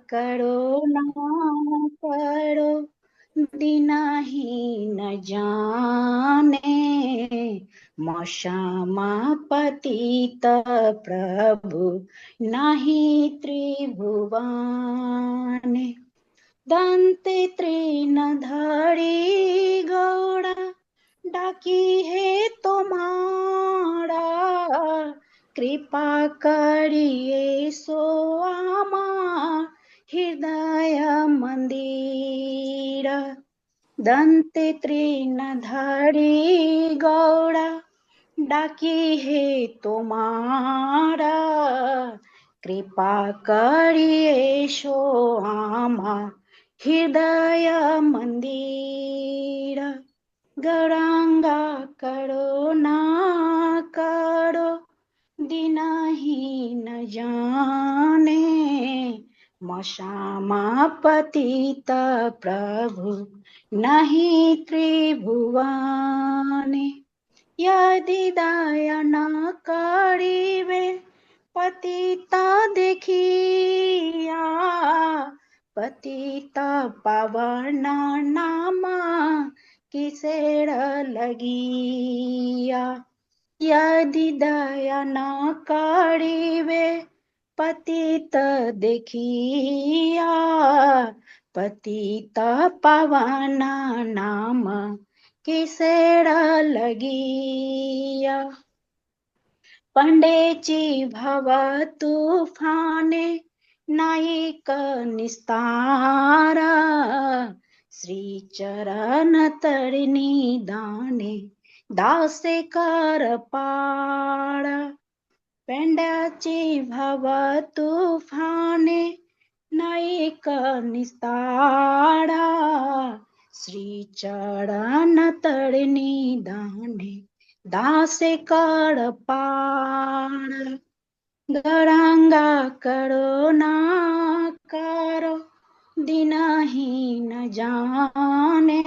करो ना करो, दीनहीन जाने, क्षमा पतित प्रभु नहीं त्रिभुवने। दंते तृणधारी गौड़ा, डाकी है तुम्हारा, कृपा करिए सो आमा हृदय मंदिर। दंते तृणधारी गौड़ा, डाकी है तुम्हारा, कृपा करिए सो आमा हृदय मंदिर। गौरांगा करो ना करो, दीनहीन जाने, क्षमा पतित प्रभु नहीं त्रिभुवने। यदि दया न करिवे, पतित देखिया, पतित पावन नाम किसेर लगिया। यदि दया न करिवे, पतित देखिया, पतित पावन नाम किसेर लगिया। पंडेची भव तूफाने, नायक निस्तार, श्री चरण तरनी दाने, दासे कर पार। पेंड्याची भव तूफाने, नायक निस्तारा, श्री चरण तरनी दाने, दासे कर पार। गौरांगा करो ना करो, दीनहीन जाने,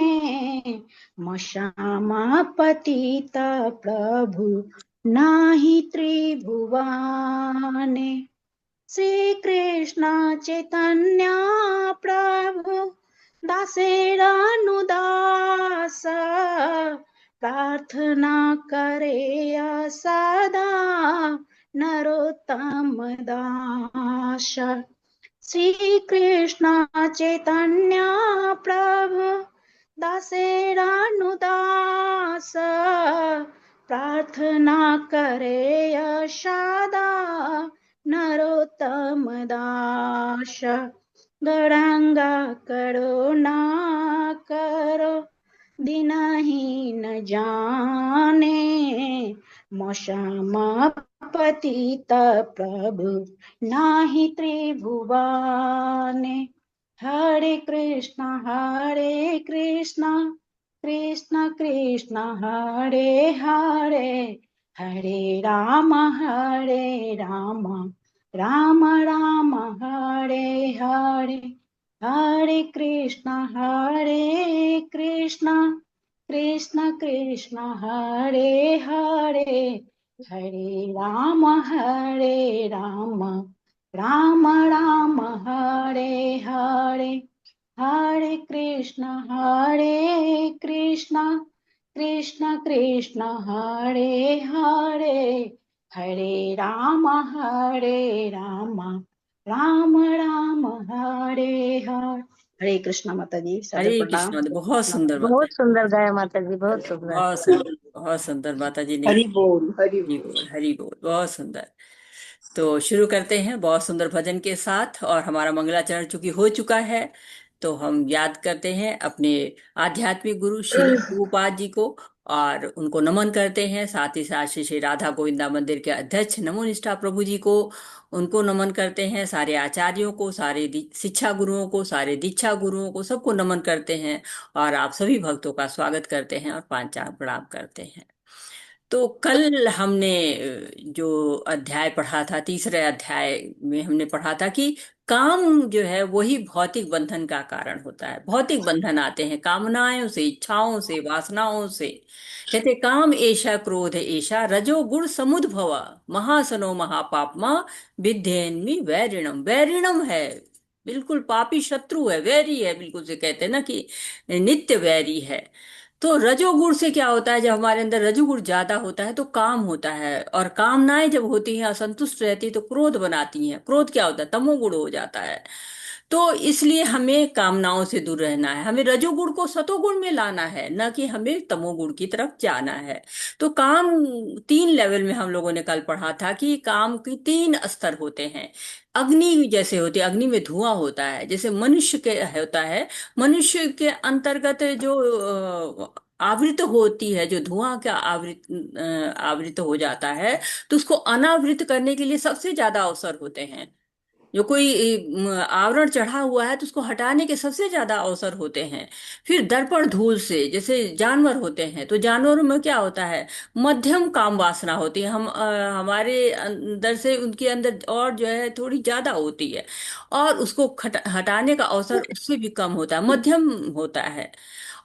क्षमा पतित प्रभु नाही त्रिभुवने। श्री कृष्ण चैतन्य प्रभु, दासेरानुदास, प्रार्थना करे सदा नरोत्तम दास। श्री कृष्ण चैतन्य प्रभु, दासेरानुदास, प्रार्थना करे सदा नरोत्तम दास। गौरांगा करो ना करो, दीनहीन जाने, क्षमा पतित प्रभु नाही त्रिभुवने। हरे कृष्ण कृष्ण कृष्ण हरे हरे, हरे राम राम राम हरे हरे। हरे कृष्ण कृष्ण कृष्ण हरे हरे, हरे राम राम राम हरे हरे। हरे कृष्ण कृष्ण कृष्ण हरे हरे, हरे राम राम राम हरे हरे। हरे कृष्णा माता जी, सादर हरे प्रणाम। कृष्ण। बहुत सुंदर माता बहुत जी, सुंदर गाया माता जी, बहुत सुंदर। बहुत सुंदर, बहुत सुंदर माता जी ने। हरि बोल हरि हरि बोल। बोल, हरि बोल, बहुत सुंदर। तो शुरू करते हैं बहुत सुंदर भजन के साथ। और हमारा मंगलाचरण चूंकि हो चुका है, तो हम याद करते हैं अपने आध्यात्मिक गुरु श्रील प्रभुपाद जी को और उनको नमन करते हैं। साथ ही साथ श्री श्री राधा गोविंदा मंदिर के अध्यक्ष नमो निष्ठा प्रभु जी को, उनको नमन करते हैं। सारे आचार्यों को, सारे शिक्षा गुरुओं को, सारे दीक्षा गुरुओं को, सबको नमन करते हैं। और आप सभी भक्तों का स्वागत करते हैं और पांचांग प्रणाम करते हैं। तो कल हमने जो अध्याय पढ़ा था, तीसरे अध्याय में हमने पढ़ा था कि काम जो है वही भौतिक बंधन का कारण होता है। भौतिक बंधन आते हैं कामनाओं से, इच्छाओं से, वासनाओं से। कहते काम ऐशा क्रोध ऐशा रजोगुण समुद्भवा, महासनो महापापमा विद्धेन्मि वैरिणम। वैरिणम है बिल्कुल पापी शत्रु है, वैरी है, बिल्कुल से कहते हैं ना कि नित्य वैरी है। तो रजोगुण से क्या होता है, जब हमारे अंदर रजोगुण ज्यादा होता है तो काम होता है, और कामनाएं जब होती हैं असंतुष्ट रहती है तो क्रोध बनाती हैं। क्रोध क्या होता है, तमोगुण हो जाता है। तो इसलिए हमें कामनाओं से दूर रहना है, हमें रजोगुण को सतोगुण में लाना है, न कि हमें तमोगुण की तरफ जाना है। तो काम, 3 लेवल में हम लोगों ने कल पढ़ा था कि काम की 3 स्तर होते हैं। अग्नि जैसे होती है, अग्नि में धुआं होता है, जैसे मनुष्य के होता है। मनुष्य के अंतर्गत जो आवृत होती है, जो धुआं का आवृत हो जाता है, तो उसको अनावृत करने के लिए सबसे ज्यादा अवसर होते हैं। जो कोई आवरण चढ़ा हुआ है तो उसको हटाने के सबसे ज्यादा अवसर होते हैं। फिर दर्पण धूल से, जैसे जानवर होते हैं, तो जानवरों में क्या होता है, मध्यम काम वासना होती है। हमारे अंदर से उनके अंदर और जो है थोड़ी ज्यादा होती है, और उसको हटाने का अवसर उससे भी कम होता है, मध्यम होता है।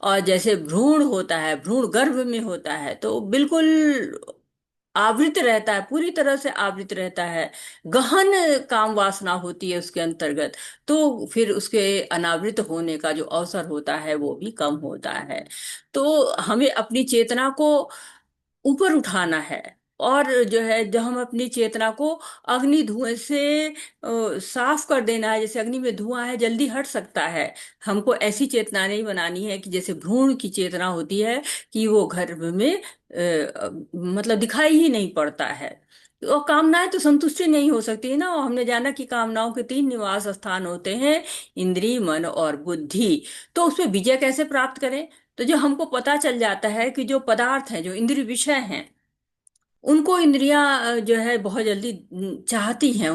और जैसे भ्रूण होता है, भ्रूण गर्भ में होता है तो बिल्कुल आवृत रहता है, पूरी तरह से आवृत रहता है। गहन काम वासना होती है उसके अंतर्गत, तो फिर उसके अनावृत होने का जो अवसर होता है वो भी कम होता है। तो हमें अपनी चेतना को ऊपर उठाना है, और जो है जब हम अपनी चेतना को अग्नि धुएं से साफ कर देना है। जैसे अग्नि में धुआं है, जल्दी हट सकता है। हमको ऐसी चेतना नहीं बनानी है कि जैसे भ्रूण की चेतना होती है कि वो गर्भ में मतलब दिखाई ही नहीं पड़ता है। और कामनाएं तो संतुष्टि नहीं हो सकती है ना। और हमने जाना कि कामनाओं के 3 निवास स्थान होते हैं, इंद्रिय, मन और बुद्धि। तो उसमें विजय कैसे प्राप्त करें? तो जो हमको पता चल जाता है कि जो पदार्थ हैं, जो इंद्रिय विषय हैं, उनको इंद्रियां जो है बहुत जल्दी चाहती हैं,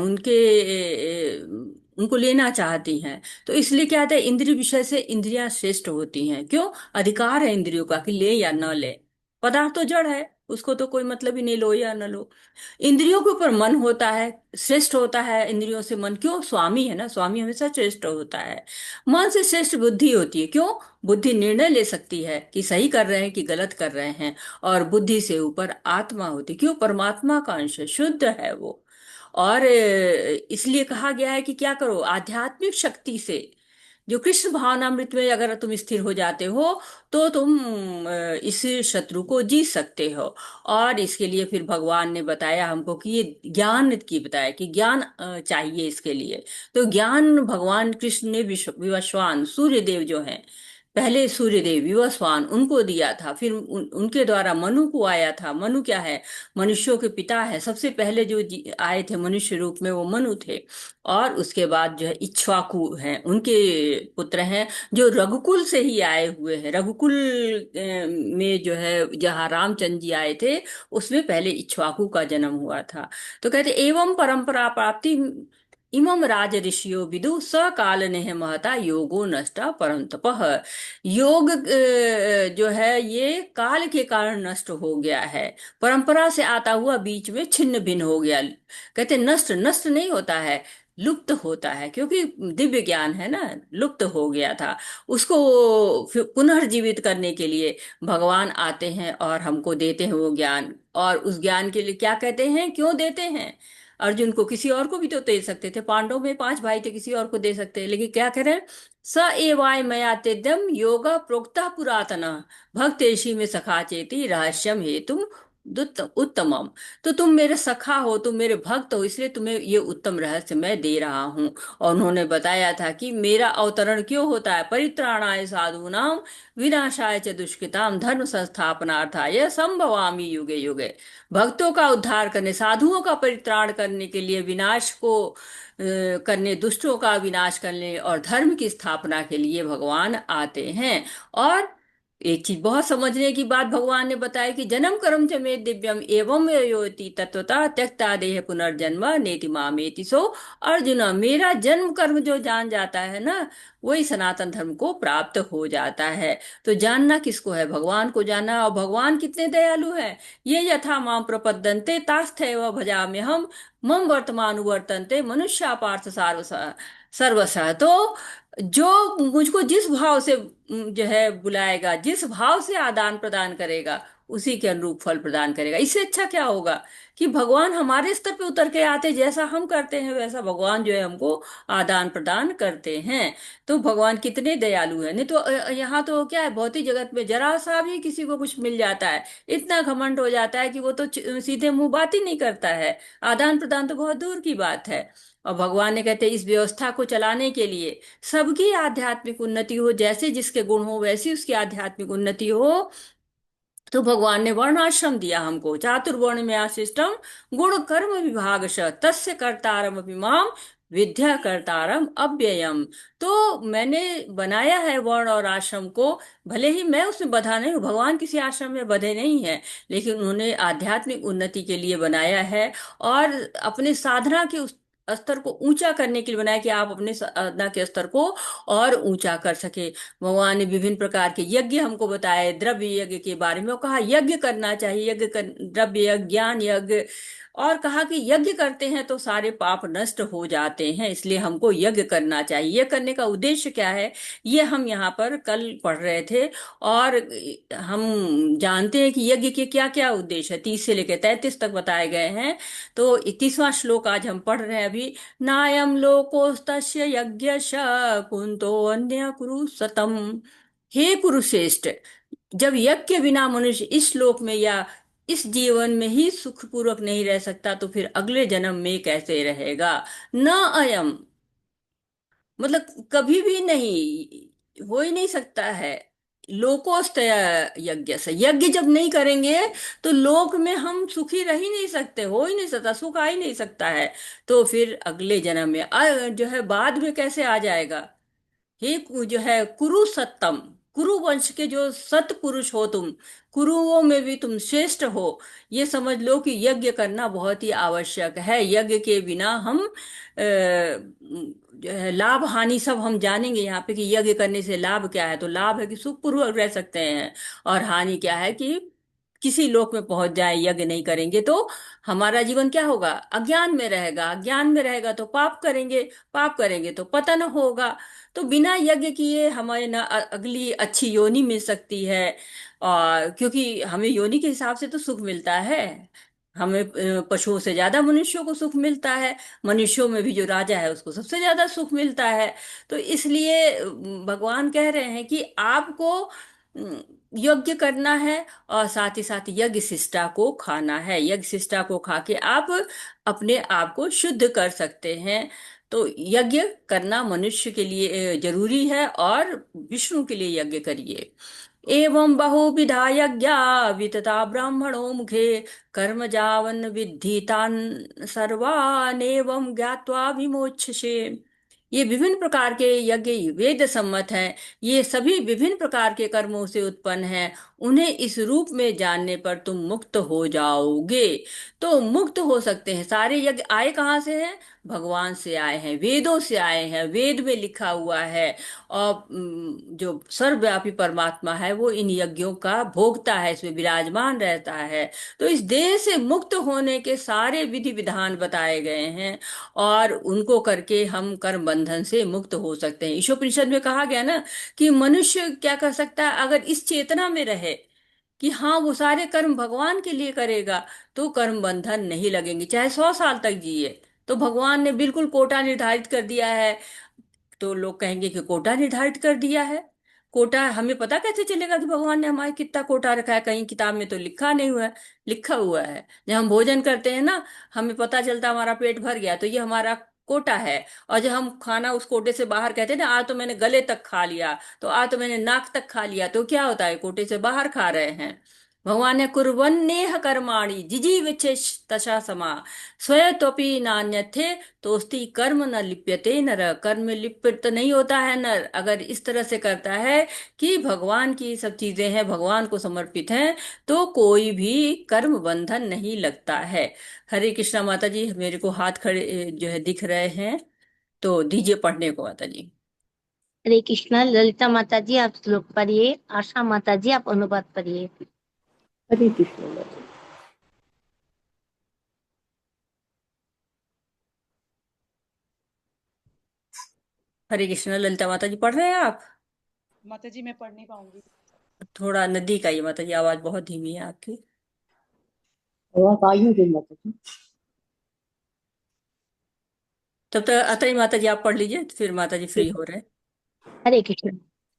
उनको लेना चाहती हैं। तो इसलिए क्या होता है, इंद्रिय विषय से इंद्रियां श्रेष्ठ होती हैं। क्यों? अधिकार है इंद्रियों का कि ले या न ले। पदार्थ तो जड़ है, उसको तो कोई मतलब ही नहीं, लो या न लो। इंद्रियों के ऊपर मन होता है, श्रेष्ठ होता है इंद्रियों से मन। क्यों? स्वामी है ना, स्वामी हमेशा श्रेष्ठ होता है। मन से श्रेष्ठ बुद्धि होती है। क्यों? बुद्धि निर्णय ले सकती है कि सही कर रहे हैं कि गलत कर रहे हैं। और बुद्धि से ऊपर आत्मा होती। क्यों? परमात्मा का अंश है, शुद्ध है वो। और इसलिए कहा गया है कि क्या करो, आध्यात्मिक शक्ति से, जो कृष्ण भावनामृत में अगर तुम स्थिर हो जाते हो तो तुम इस शत्रु को जीत सकते हो। और इसके लिए फिर भगवान ने बताया हमको कि ये ज्ञान की बताया कि ज्ञान चाहिए इसके लिए। तो ज्ञान भगवान कृष्ण ने विवस्वान सूर्य देव जो हैं, पहले सूर्य देव विवस्वान, उनको दिया था। फिर उनके द्वारा मनु को आया था। मनु क्या है? मनुष्यों के पिता है। सबसे पहले जो आए थे मनुष्य रूप में वो मनु थे। और उसके बाद जो है इक्ष्वाकु हैं, उनके पुत्र हैं, जो रघुकुल से ही आए हुए हैं। रघुकुल में जो है जहाँ रामचंद्र जी आए थे, उसमें पहले इक्ष्वाकु का जन्म हुआ था। तो कहते एवं परंपरा प्राप्ति इमम राज ऋषियो विदु स काल नेह महता योगो नष्टा परंतपः। योग जो है ये काल के कारण नष्ट हो गया है, परंपरा से आता हुआ बीच में छिन्न भिन्न हो गया। कहते नष्ट, नष्ट नहीं होता है, लुप्त होता है, क्योंकि दिव्य ज्ञान है ना, लुप्त हो गया था। उसको फिर पुनर्जीवित करने के लिए भगवान आते हैं और हमको देते हैं वो ज्ञान। और उस ज्ञान के लिए क्या कहते हैं, क्यों देते हैं? अर्जुन को, किसी और को भी तो दे सकते थे, पांडवों में 5 भाई थे, किसी और को दे सकते हैं, लेकिन क्या कह रहे हैं, स एवाय मया तेद्यम योगा प्रोक्ता पुरातना भक्तेषि में सखा चेति रहस्यम हेतु उत्तमम। तो तुम मेरे सखा हो, तुम मेरे भक्त हो, इसलिए तुम्हें ये उत्तम रहस्य मैं दे रहा हूँ। और उन्होंने बताया था कि मेरा अवतरण क्यों होता है, परित्राणाय साधूनाम विनाशाय च दुष्कृताम धर्म संस्थापनार्थाय संभवामि युगे युगे। भक्तों का उद्धार करने, साधुओं का परित्राण करने के लिए, विनाश को करने, दुष्टों का विनाश करने और धर्म की स्थापना के लिए भगवान आते हैं। और एक चीज बहुत समझने की बात भगवान ने बताया कि जन्म कर्म च मे दिव्यम एवं योति तत्वता त्यक्ता देह पुनर्जन्म नेति मामेति सो अर्जुन। मेरा जन्म कर्म जो जान जाता है ना, वही सनातन धर्म को प्राप्त हो जाता है। तो जानना किसको है? भगवान को जानना। और भगवान कितने दयालु है। ये यथा माम प्रपद्यन्ते तास्थैव भजाम्य हम मम वर्तमान वर्तन्ते मनुष्या पार्थ सर्वशः। तो जो मुझको जिस भाव से जो है बुलाएगा, जिस भाव से आदान प्रदान करेगा, उसी के अनुरूप फल प्रदान करेगा। इससे अच्छा क्या होगा कि भगवान हमारे स्तर पे उतर के आते, जैसा हम करते हैं वैसा भगवान जो है हमको आदान प्रदान करते हैं। तो भगवान कितने दयालु है। नहीं तो यहाँ तो क्या है, भौतिक जगत में जरा सा भी किसी को कुछ मिल जाता है, इतना घमंड हो जाता है कि वो तो सीधे मुंह बात ही नहीं करता है। आदान प्रदान तो बहुत दूर की बात है। और भगवान ने कहते हैं इस व्यवस्था को चलाने के लिए सबकी आध्यात्मिक उन्नति हो, जैसे जिसके गुण हो वैसी उसकी आध्यात्मिक उन्नति हो, तो भगवान ने वर्ण आश्रम दिया हमको। चातुर्वर्ण में आशिष्टम गुण कर्म विभागश तस्य कर्तारम अपि माम विद्या कर्तारम अव्ययम। तो मैंने बनाया है वर्ण और आश्रम को। भले ही मैं उसमें बधा नहीं हूँ, भगवान किसी आश्रम में बधे नहीं है, लेकिन उन्होंने आध्यात्मिक उन्नति के लिए बनाया है और अपने साधना के उस स्तर को ऊंचा करने के लिए बनाया कि आप अपने साधना के स्तर को और ऊंचा कर सके। भगवान ने विभिन्न प्रकार के यज्ञ हमको बताए, द्रव्य यज्ञ के बारे में, और कहा यज्ञ करना चाहिए, द्रव्य यज्ञ, ज्ञान यज्ञ, और कहा कि यज्ञ करते हैं तो सारे पाप नष्ट हो जाते हैं, इसलिए हमको यज्ञ करना चाहिए। यह करने का उद्देश्य क्या है, ये हम यहाँ पर कल पढ़ रहे थे। और हम जानते हैं कि यज्ञ के क्या क्या उद्देश्य है, 30 से लेकर 33 तक बताए गए हैं। तो 31वां श्लोक आज हम पढ़ रहे हैं अभी। नायम लोकोस्तस्य यज्ञश कुंतो अन्य कुरु सतम। हे कुरुश्रेष्ठ, जब यज्ञ के बिना मनुष्य इस श्लोक में या इस जीवन में ही सुखपूर्वक नहीं रह सकता, तो फिर अगले जन्म में कैसे रहेगा। न अयम, मतलब कभी भी नहीं, हो ही नहीं सकता है। लोकोस्तय यज्ञ से, यज्ञ जब नहीं करेंगे तो लोक में हम सुखी रह ही नहीं सकते, हो ही नहीं सकता, सुख आ ही नहीं सकता है। तो फिर अगले जन्म में जो है बाद में कैसे आ जाएगा। हे जो है कुरु सत्तम, कुरु वंश के जो सत पुरुष हो तुम, कुरुओं में भी तुम श्रेष्ठ हो। ये समझ लो कि यज्ञ करना बहुत ही आवश्यक है। यज्ञ के बिना हम जो है लाभ हानि सब हम जानेंगे यहाँ पे कि यज्ञ करने से लाभ क्या है। तो लाभ है कि सुखपूर्वक रह सकते हैं, और हानि क्या है कि किसी लोक में पहुंच जाए। यज्ञ नहीं करेंगे तो हमारा जीवन क्या होगा, अज्ञान में रहेगा। अज्ञान में रहेगा तो पाप करेंगे, पाप करेंगे तो पतन होगा। तो बिना यज्ञ किए हमें ना अगली अच्छी योनि मिल सकती है, और क्योंकि हमें योनि के हिसाब से तो सुख मिलता है। हमें पशुओं से ज्यादा मनुष्यों को सुख मिलता है। मनुष्यों में भी जो राजा है उसको सबसे ज्यादा सुख मिलता है। तो इसलिए भगवान कह रहे हैं कि आपको यज्ञ करना है, और साथ ही साथ यज्ञ शिष्टा को खाना है। यज्ञ शिष्टा को खा के आप अपने आप को शुद्ध कर सकते हैं। तो यज्ञ करना मनुष्य के लिए जरूरी है, और विष्णु के लिए यज्ञ करिए। एवं बहुविधा यज्ञा वितता ब्राह्मणों मुखे कर्म जावन विद्धि तान सर्वान एवं ज्ञात्वा विमोक्षसे। ये विभिन्न प्रकार के यज्ञ वेद सम्मत हैं। ये सभी विभिन्न प्रकार के कर्मों से उत्पन्न हैं। उन्हें इस रूप में जानने पर तुम मुक्त हो जाओगे। तो मुक्त हो सकते हैं। सारे यज्ञ आए कहाँ से हैं, भगवान से आए हैं, वेदों से आए हैं। वेद में लिखा हुआ है, और जो सर्वव्यापी परमात्मा है वो इन यज्ञों का भोगता है, इसमें विराजमान रहता है। तो इस देह से मुक्त होने के सारे विधि विधान बताए गए हैं, और उनको करके हम कर्म बंधन से मुक्त हो सकते हैं। ईशोपनिषद में कहा गया ना कि मनुष्य क्या कर सकता है, अगर इस चेतना में रहे कि हाँ वो सारे कर्म भगवान के लिए करेगा, तो कर्म बंधन नहीं लगेंगे, चाहे 100 साल तक जिए। तो भगवान ने बिल्कुल कोटा निर्धारित कर दिया है। तो लोग कहेंगे कि कोटा निर्धारित कर दिया है। कोटा हमें पता कैसे चलेगा कि भगवान ने हमारे कितना कोटा रखा है, कहीं किताब में तो लिखा नहीं हुआ है। लिखा हुआ है, जब हम भोजन करते हैं ना, हमें पता चलता है हमारा पेट भर गया तो ये हमारा कोटा है। और जब हम खाना उस कोटे से बाहर कहते हैं ना, आज तो मैंने गले तक खा लिया, तो आज तो मैंने नाक तक खा लिया, तो क्या होता है, कोटे से बाहर खा रहे हैं। भगवान ने कुर्वन्नेह कर्माणि जिजीविषे तशा समा स्वयतोपि नान्यथे तोस्ति कर्म न लिप्यते नर। कर्म में लिप्त नहीं होता है नर, अगर इस तरह से करता है कि भगवान की सब चीजें हैं, भगवान को समर्पित हैं, तो कोई भी कर्म बंधन नहीं लगता है। हरे कृष्णा माता जी, मेरे को हाथ खड़े जो है दिख रहे हैं, तो दीजिए पढ़ने को माता जी। हरे कृष्णा। ललिता माता जी आप श्लोक पढ़िए, आशा माता जी आप अनुवाद पढ़िए। हरे कृष्ण माता। हरे कृष्णा, ललिता माता जी पढ़ रहे हैं आप। माता जी मैं पढ़ नहीं पाऊंगी। थोड़ा नजदीक आइए माता जी, आवाज बहुत धीमी है आपकी। आवाज आई नहीं रही माता जी। तब तक अतरी माता जी आप पढ़ लीजिए, फिर माता जी फ्री हो रहे हैं। हरे कृष्ण।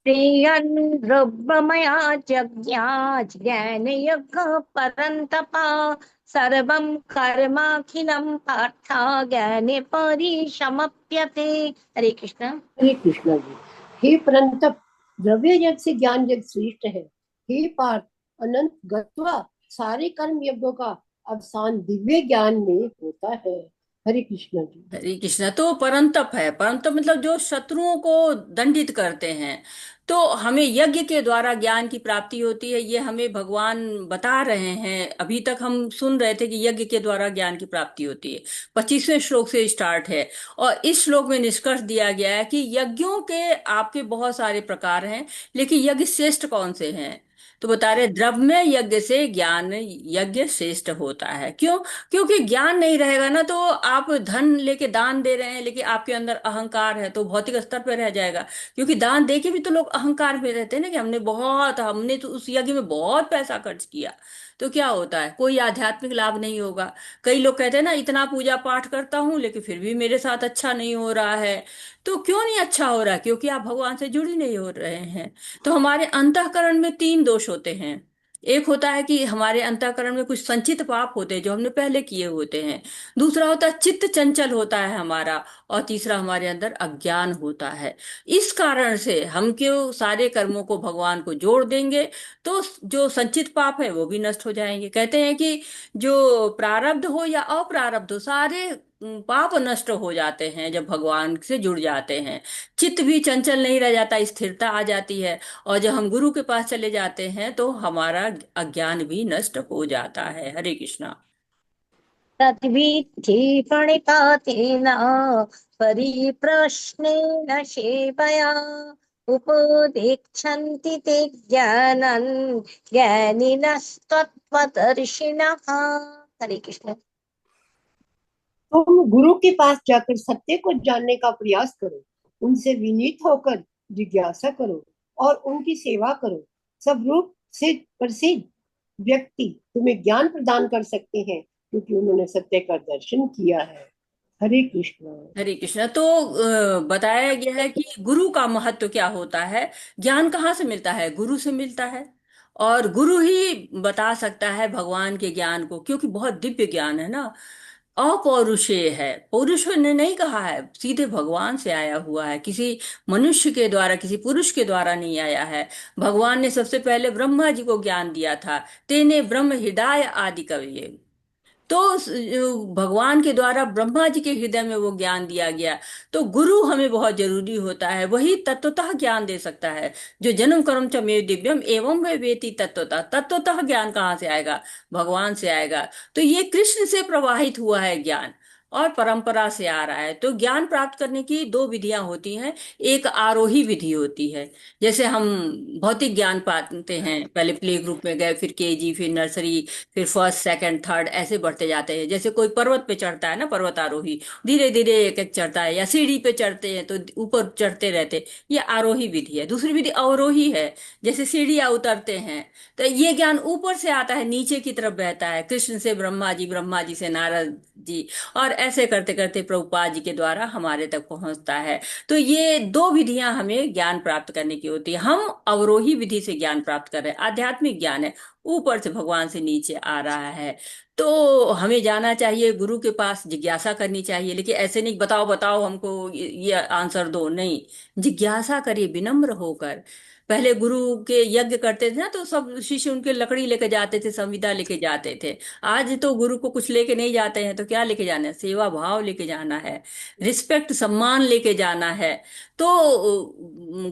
प्रियन् द्रव्यमया जज्ञाच ज्ञान यज्ञ परन्तपा सर्वं कर्माखिलं पार्थ ज्ञाने परिसमाप्यते। हरे कृष्ण। हरे कृष्णा जी। हे परंतप, द्रव्य यज्ञ से ज्ञान यज्ञ श्रेष्ठ है। हे पार्थ, अनंत गत्वा सारे कर्म यज्ञों का अवसान दिव्य ज्ञान में होता है। हरे कृष्णा जी। हरे कृष्णा तो परंतप है। परंतप मतलब जो शत्रुओं को दंडित करते हैं। तो हमें यज्ञ के द्वारा ज्ञान की प्राप्ति होती है, ये हमें भगवान बता रहे हैं। अभी तक हम सुन रहे थे कि यज्ञ के द्वारा ज्ञान की प्राप्ति होती है। 25वें श्लोक से स्टार्ट है। और इस श्लोक में निष्कर्ष दिया गया है कि यज्ञों के आपके बहुत सारे प्रकार हैं, लेकिन यज्ञ श्रेष्ठ कौन से हैं। तो बता रहे द्रव्य यज्ञ से ज्ञान यज्ञ श्रेष्ठ होता है। क्यों? क्योंकि ज्ञान नहीं रहेगा ना, तो आप धन लेके दान दे रहे हैं लेकिन आपके अंदर अहंकार है तो भौतिक स्तर पर रह जाएगा। क्योंकि दान दे के भी तो लोग अहंकार में रहते हैं ना, कि हमने तो उस यज्ञ में बहुत पैसा खर्च किया। तो क्या होता है, कोई आध्यात्मिक लाभ नहीं होगा। कई लोग कहते हैं ना, इतना पूजा पाठ करता हूं लेकिन फिर भी मेरे साथ अच्छा नहीं हो रहा है। तो क्यों नहीं अच्छा हो रहा है? क्योंकि आप भगवान से जुड़ ही नहीं हो रहे हैं। तो हमारे अंतःकरण में तीन दोष होते हैं। एक होता है कि हमारे अंतःकरण में कुछ संचित पाप होते हैं जो हमने पहले किए होते हैं। दूसरा होता है चित्त चंचल होता है हमारा। और तीसरा हमारे अंदर अज्ञान होता है। इस कारण से हम क्यों सारे कर्मों को भगवान को जोड़ देंगे, तो जो संचित पाप है वो भी नष्ट हो जाएंगे। कहते हैं कि जो प्रारब्ध हो या अप्रारब्ध हो, सारे पाप नष्ट हो जाते हैं जब भगवान से जुड़ जाते हैं। चित्त भी चंचल नहीं रह जाता, स्थिरता आ जाती है। और जब हम गुरु के पास चले जाते हैं तो हमारा अज्ञान भी नष्ट हो जाता है। हरे कृष्णा। तद्विद्धि प्रणिपातेन परिप्रश्नेन सेवया उपदेक्षन्ति ते ज्ञानम् ज्ञानिनस्तत्त्वदर्शिनः। हरे कृष्ण। तुम गुरु के पास जाकर सत्य को जानने का प्रयास करो, उनसे विनीत होकर जिज्ञासा करो और उनकी सेवा करो। सब रूप से प्रसिद्ध व्यक्ति तुम्हें ज्ञान प्रदान कर सकते हैं, क्योंकि उन्होंने सत्य का दर्शन किया है। हरे कृष्ण। हरे कृष्णा तो बताया गया है कि गुरु का महत्व क्या होता है। ज्ञान कहाँ से मिलता है? गुरु से मिलता है। और गुरु ही बता सकता है भगवान के ज्ञान को, क्योंकि बहुत दिव्य ज्ञान है ना। अपौरुषेय है, पौरुष ने नहीं कहा है, सीधे भगवान से आया हुआ है। किसी मनुष्य के द्वारा, किसी पुरुष के द्वारा नहीं आया है। भगवान ने सबसे पहले ब्रह्मा जी को ज्ञान दिया था। तेने ब्रह्म हृदय आदि कवि। तो भगवान के द्वारा ब्रह्मा जी के हृदय में वो ज्ञान दिया गया। तो गुरु हमें बहुत जरूरी होता है, वही तत्वतः ज्ञान दे सकता है। जो जन्म कर्म च मे दिव्यम एवं वे वेति तत्वतः, तत्वतः ज्ञान कहाँ से आएगा? भगवान से आएगा। तो ये कृष्ण से प्रवाहित हुआ है ज्ञान, और परंपरा से आ रहा है। तो ज्ञान प्राप्त करने की दो विधियां होती हैं। एक आरोही विधि होती है। जैसे हम भौतिक ज्ञान पाते हैं, पहले प्ले ग्रुप में गए, फिर केजी, फिर नर्सरी, फिर फर्स्ट सेकंड थर्ड, ऐसे बढ़ते जाते हैं। जैसे कोई पर्वत पे चढ़ता है ना, पर्वतारोही धीरे धीरे एक एक चढ़ता है, या सीढ़ी पे चढ़ते हैं तो ऊपर चढ़ते रहते हैं। ये आरोही विधि है। दूसरी विधि अवरोही है, जैसे सीढ़ियाँ उतरते हैं। तो ये ज्ञान ऊपर से आता है, नीचे की तरफ बहता है, कृष्ण से ब्रह्मा जी, ब्रह्मा जी से नारद जी, और ऐसे करते करते प्रभुपाद जी के द्वारा हमारे तक पहुंचता है। तो ये दो विधियां हमें ज्ञान प्राप्त करने की होती है। हम अवरोही विधि से ज्ञान प्राप्त कर रहे हैं, आध्यात्मिक ज्ञान है, ऊपर से भगवान से नीचे आ रहा है। तो हमें जाना चाहिए गुरु के पास, जिज्ञासा करनी चाहिए। लेकिन ऐसे नहीं बताओ बताओ हमको ये आंसर दो, नहीं। जिज्ञासा करिए विनम्र होकर। पहले गुरु के यज्ञ करते थे ना, तो सब शिष्य उनके लकड़ी लेके जाते थे, संविदा लेके जाते थे। आज तो गुरु को कुछ लेके नहीं जाते हैं, तो क्या लेके जाना है? सेवा भाव लेके जाना है, रिस्पेक्ट सम्मान लेके जाना है। तो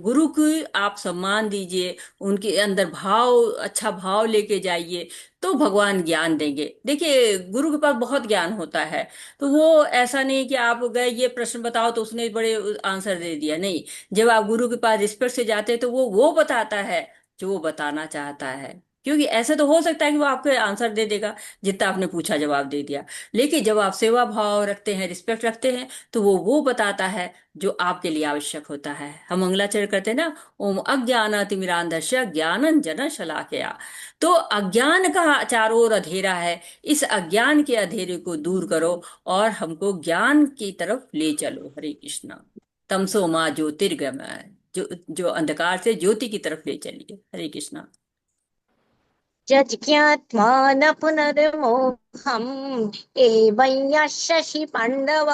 गुरु की आप सम्मान दीजिए, उनके अंदर भाव, अच्छा भाव लेके जाइए, तो भगवान ज्ञान देंगे। देखिए गुरु के पास बहुत ज्ञान होता है। तो वो ऐसा नहीं कि आप गए ये प्रश्न बताओ तो उसने बड़े आंसर दे दिया, नहीं। जब आप गुरु के पास रिस्पेक्ट से जाते हैं तो वो बताता है जो वो बताना चाहता है। क्योंकि ऐसे तो हो सकता है कि वो आपको आंसर दे देगा, जितना आपने पूछा जवाब दे दिया। लेकिन जब आप सेवा भाव रखते हैं, रिस्पेक्ट रखते हैं, तो वो बताता है जो आपके लिए आवश्यक होता है। हम मंगलाचरण करते हैं ना, ओम अज्ञानातिमिरांधस्य ज्ञानंजन शलाकया। तो अज्ञान का चारों ओर अंधेरा है, इस अज्ञान के अंधेरे को दूर करो और हमको ज्ञान की तरफ ले चलो। हरे कृष्णा। तमसो माँ ज्योतिर्गमय, जो अंधकार से ज्योति की तरफ ले चलिए। हरे कृष्णा। जज्ञात्वा न पुनर्मोहम् एवं यः शशि पाण्डव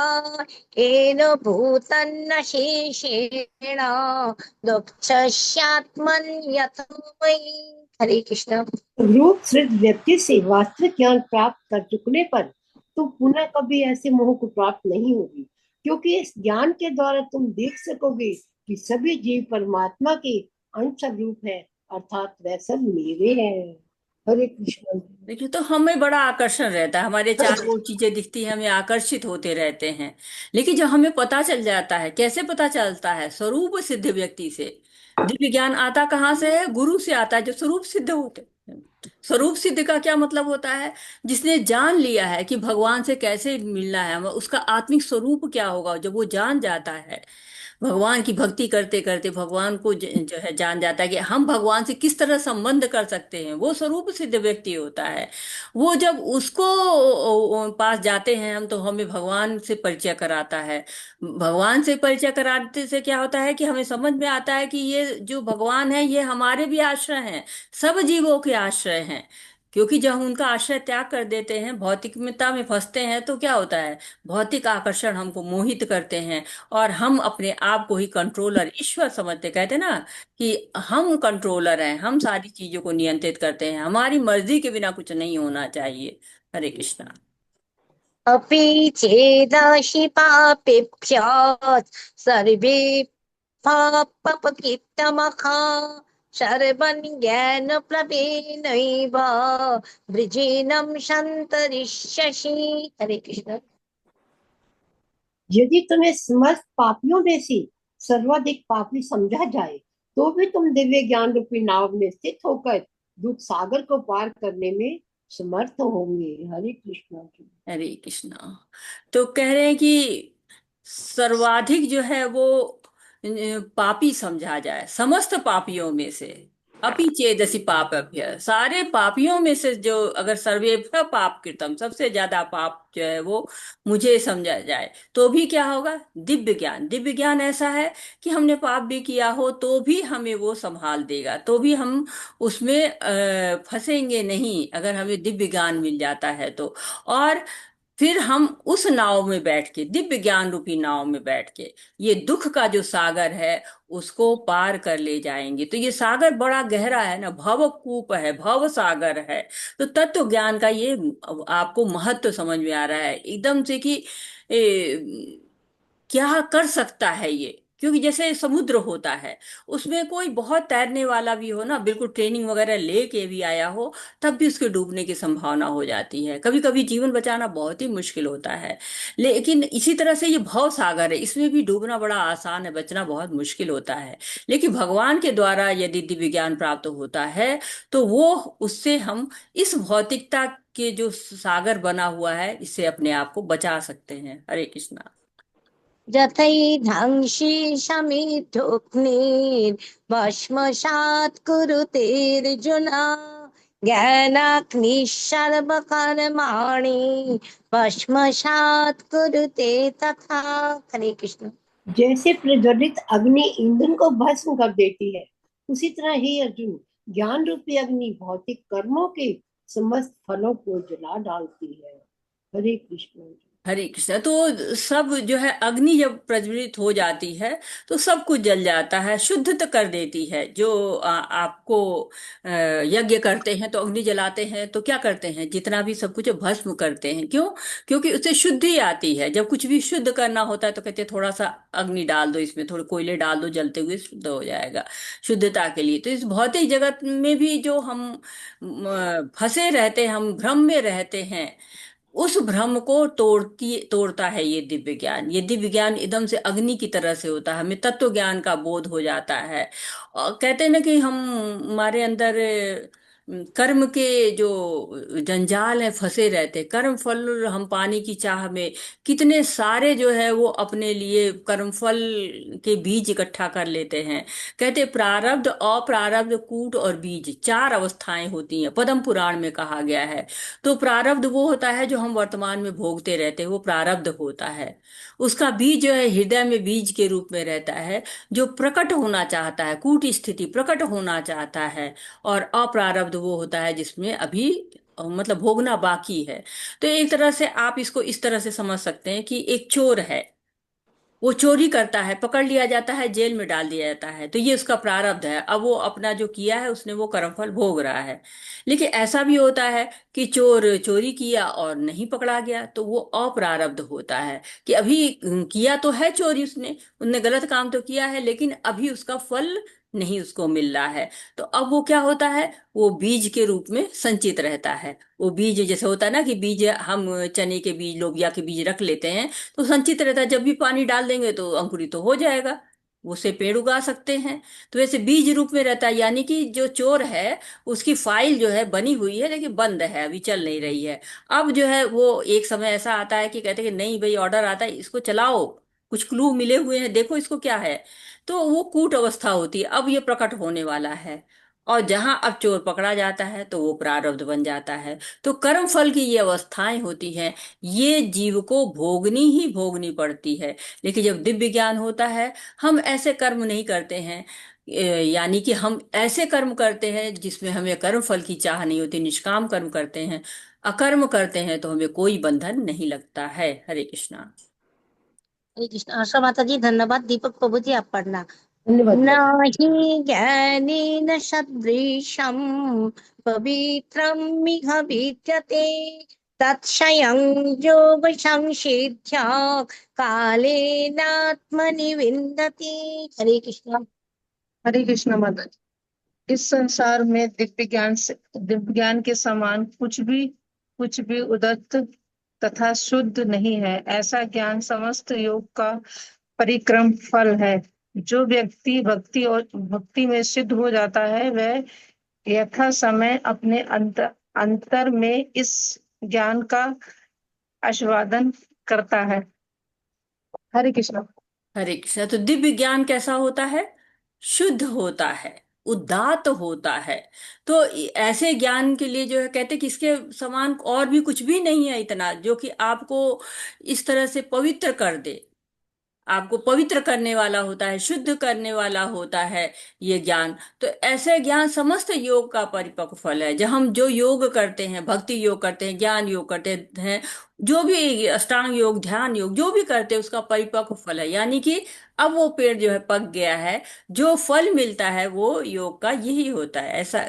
येन भूतन्न शेषेण दुःखस्यात्मन्यथो मयि। हरे कृष्ण। रूप सिद्ध व्यक्ति से वास्तविक ज्ञान प्राप्त कर चुकने पर तुम पुनः कभी ऐसे मोह को प्राप्त नहीं होगी, क्योंकि इस ज्ञान के द्वारा तुम देख सकोगे कि सभी जीव परमात्मा के अंश रूप है, अर्थात वह सब मेरे हैं। हरे कृष्ण। देखिए, तो हमें बड़ा आकर्षण रहता है, हमारे चारों ओर चीजें दिखती हैं, हमें आकर्षित होते रहते हैं। लेकिन जब हमें पता चल जाता है, कैसे पता चलता है? स्वरूप सिद्ध व्यक्ति से। दिव्य ज्ञान आता कहाँ से है? गुरु से आता है, जो स्वरूप सिद्ध होते हैं। स्वरूप सिद्ध का क्या मतलब होता है? जिसने जान लिया है कि भगवान से कैसे मिलना है, उसका आत्मिक स्वरूप क्या होगा। जब वो जान जाता है, भगवान की भक्ति करते करते भगवान को जो है जान जाता है कि हम भगवान से किस तरह संबंध कर सकते हैं, वो स्वरूप सिद्ध व्यक्ति होता है। वो जब उसको पास जाते हैं हम, तो हमें भगवान से परिचय कराता है। भगवान से परिचय कराते से क्या होता है कि हमें समझ में आता है कि ये जो भगवान है, ये हमारे भी आश्रय हैं, सब जीवों के आश्रय हैं। क्योंकि जब हम उनका आश्रय त्याग कर देते हैं, भौतिकता में फंसते हैं, तो क्या होता है? भौतिक आकर्षण हमको मोहित करते हैं, और हम अपने आप को ही कंट्रोलर ईश्वर समझते, कहते ना कि हम कंट्रोलर हैं, हम सारी चीजों को नियंत्रित करते हैं, हमारी मर्जी के बिना कुछ नहीं होना चाहिए। हरे कृष्णा। अपि चेदाशि पापेभ्यः सर्वे पापकृत्तमखा सर्वं ज्ञानप्लवेनैव वृजेनं सन्तरिष्यसि। हरे कृष्ण। यदि तुम्हें समस्त पापियों में से सर्वाधिक पापी समझा जाए, तो भी तुम दिव्य ज्ञान रूपी नाव में स्थित होकर दुख सागर को पार करने में समर्थ होंगे। हरे कृष्ण। हरे कृष्णा। तो कह रहे हैं कि सर्वाधिक जो है वो पापी समझा जाए, समस्त पापियों में से। अपि चेदसि पापभ्य, सारे पापियों में से जो अगर सर्वेभ्य पाप कृतम, सबसे ज्यादा पाप जो है वो मुझे समझा जाए, तो भी क्या होगा? दिव्य ज्ञान। दिव्य ज्ञान ऐसा है कि हमने पाप भी किया हो तो भी हमें वो संभाल देगा, तो भी हम उसमें फंसेंगे नहीं, अगर हमें दिव्य ज्ञान मिल जाता है तो। और फिर हम उस नाव में बैठ के, दिव्य ज्ञान रूपी नाव में बैठ के, ये दुख का जो सागर है उसको पार कर ले जाएंगे। तो ये सागर बड़ा गहरा है ना, भव कूप है, भव सागर है। तो तत्व ज्ञान का ये आपको महत्व समझ में आ रहा है एकदम से कि क्या कर सकता है ये। क्योंकि जैसे समुद्र होता है, उसमें कोई बहुत तैरने वाला भी हो ना, बिल्कुल ट्रेनिंग वगैरह लेके भी आया हो, तब भी उसके डूबने की संभावना हो जाती है। कभी कभी जीवन बचाना बहुत ही मुश्किल होता है। लेकिन इसी तरह से ये भव सागर है, इसमें भी डूबना बड़ा आसान है, बचना बहुत मुश्किल होता है। लेकिन भगवान के द्वारा यदि दिव्य ज्ञान प्राप्त होता है, तो वो उससे हम इस भौतिकता के जो सागर बना हुआ है, इससे अपने आप को बचा सकते हैं। हरे कृष्णा। यथैधांसि शमितोऽग्निर्भस्मसात् कुरुतेऽर्जुन ज्ञानाग्निः सर्वकर्माणि भस्मसात् कुरुते तथा। हरे कृष्ण। जैसे प्रज्वलित अग्नि ईंधन को भस्म कर देती है, उसी तरह ही अर्जुन, ज्ञान रूपी अग्नि भौतिक कर्मों के समस्त फलों को जला डालती है। हरे कृष्ण। हरे कृष्णा। तो सब जो है, अग्नि जब प्रज्वलित हो जाती है तो सब कुछ जल जाता है, शुद्ध तो कर देती है। जो आपको यज्ञ करते हैं तो अग्नि जलाते हैं तो क्या करते हैं? जितना भी सब कुछ भस्म करते हैं। क्यों? क्योंकि उससे शुद्धि आती है। जब कुछ भी शुद्ध करना होता है तो कहते हैं थोड़ा सा अग्नि डाल दो, इसमें थोड़े कोयले डाल दो, जलते हुए शुद्ध हो जाएगा, शुद्धता के लिए। तो इस भौतिक जगत में भी जो हम फंसे रहते हैं, हम भ्रम में रहते हैं, उस भ्रम को तोड़ता है ये दिव्य ज्ञान। ये दिव्य ज्ञान एकदम से अग्नि की तरह से होता है, हमें तत्व ज्ञान का बोध हो जाता है। और कहते हैं ना कि हम, हमारे अंदर कर्म के जो जंजाल है फंसे रहते, कर्म फल हम पाने की चाह में कितने सारे जो है वो अपने लिए कर्म फल के बीज इकट्ठा कर लेते हैं। कहते प्रारब्ध, अप्रारब्ध, कूट और बीज, चार अवस्थाएं होती हैं, पद्म पुराण में कहा गया है। तो प्रारब्ध वो होता है जो हम वर्तमान में भोगते रहते हैं, वो प्रारब्ध होता है। उसका बीज जो है हृदय में बीज के रूप में रहता है, जो प्रकट होना चाहता है, कूट स्थिति प्रकट होना चाहता है। और अप्रारब्ध वो होता है जिसमें अभी मतलब भोगना बाकी है। तो एक तरह से आप इसको इस तरह से समझ सकते हैं कि एक चोर है, वो चोरी करता है, पकड़ लिया जाता है, जेल में डाल दिया जाता है, तो ये उसका प्रारब्ध है। अब वो अपना जो किया है उसने वो कर्मफल भोग रहा है। लेकिन ऐसा भी होता है कि चोर चोरी किया और नहीं पकड़ा गया, तो वो अप्रारब्ध होता है कि अभी किया तो है चोरी उसने, उसने गलत काम तो किया है, लेकिन अभी उसका फल नहीं उसको मिल रहा है। तो अब वो क्या होता है, वो बीज के रूप में संचित रहता है। वो बीज जैसे होता है ना कि बीज हम चने के बीज, लोबिया के बीज रख लेते हैं, तो संचित रहता है, जब भी पानी डाल देंगे तो अंकुरित तो हो जाएगा, उसे पेड़ उगा सकते हैं। तो वैसे बीज रूप में रहता है, यानी कि जो चोर है उसकी फाइल जो है बनी हुई है लेकिन बंद है, अभी चल नहीं रही है। अब जो है वो एक समय ऐसा आता है कि कहते हैं कि नहीं भाई, ऑर्डर आता है, इसको चलाओ, कुछ क्लू मिले हुए हैं, देखो इसको क्या है। तो वो कूट अवस्था होती है, अब ये प्रकट होने वाला है। और जहां अब चोर पकड़ा जाता है तो वो प्रारब्ध बन जाता है। तो कर्म फल की ये अवस्थाएं होती हैं, ये जीव को भोगनी ही भोगनी पड़ती है। लेकिन जब दिव्य ज्ञान होता है, हम ऐसे कर्म नहीं करते हैं, यानी कि हम ऐसे कर्म करते हैं जिसमें हमें कर्म फल की चाह नहीं होती, निष्काम कर्म करते हैं, अकर्म करते हैं, तो हमें कोई बंधन नहीं लगता है। हरे कृष्णा। हरे कृष्ण। आशा माता जी धन्यवाद। दीपक प्रभु जी आप पढ़ना। धन्यवाद माता। नहि ज्ञानेन सदृशं पवित्रमिह विद्यते तत्क्षयं योग संसिद्ध्या कालेनात्मनि विन्दति। हरे कृष्ण। हरे कृष्ण माता जी। इस संसार में दिव्य ज्ञान के समान कुछ भी उदत्त तथा शुद्ध नहीं है। ऐसा ज्ञान समस्त योग का परिक्रम फल है। जो व्यक्ति भक्ति में सिद्ध हो जाता है, वह यथा समय अपने अंतर में इस ज्ञान का आस्वादन करता है। हरे कृष्ण। हरे कृष्णा। तो दिव्य ज्ञान कैसा होता है? शुद्ध होता है, उदात्त होता है। तो ऐसे ज्ञान के लिए जो है कहते हैं कि इसके समान और भी कुछ भी नहीं है इतना, जो कि आपको इस तरह से पवित्र कर दे, आपको पवित्र करने वाला होता है, शुद्ध करने वाला होता है ये ज्ञान। तो ऐसे ज्ञान समस्त योग का परिपक्व फल है। जब हम जो योग करते हैं, भक्ति योग करते हैं, ज्ञान योग करते हैं, जो भी अष्टांग योग, ध्यान योग जो भी करते हैं, उसका परिपक्व फल है। यानी कि अब वो पेड़ जो है पक गया है, जो फल मिलता है वो योग का यही होता है। ऐसा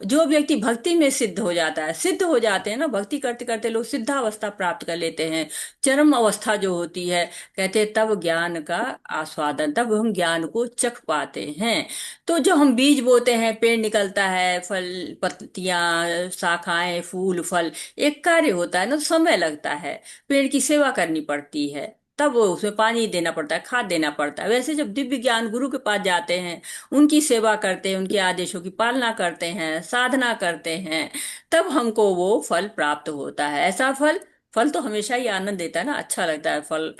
जो व्यक्ति भक्ति में सिद्ध हो जाता है, सिद्ध हो जाते हैं ना, भक्ति करते करते लोग सिद्धावस्था प्राप्त कर लेते हैं, चरम अवस्था जो होती है, कहते हैं तब ज्ञान का आस्वादन, तब हम ज्ञान को चख पाते हैं। तो जो हम बीज बोते हैं, पेड़ निकलता है, फल, पत्तियां, शाखाएं, फूल, फल, एक कार्य होता है ना, तो समय लगता है, पेड़ की सेवा करनी पड़ती है, तब वो उसमें पानी देना पड़ता है, खाद देना पड़ता है। वैसे जब दिव्य ज्ञान गुरु के पास जाते हैं, उनकी सेवा करते हैं, उनके आदेशों की पालना करते हैं, साधना करते हैं, तब हमको वो फल प्राप्त होता है। ऐसा फल, फल तो हमेशा ही आनंद देता है ना, अच्छा लगता है फल।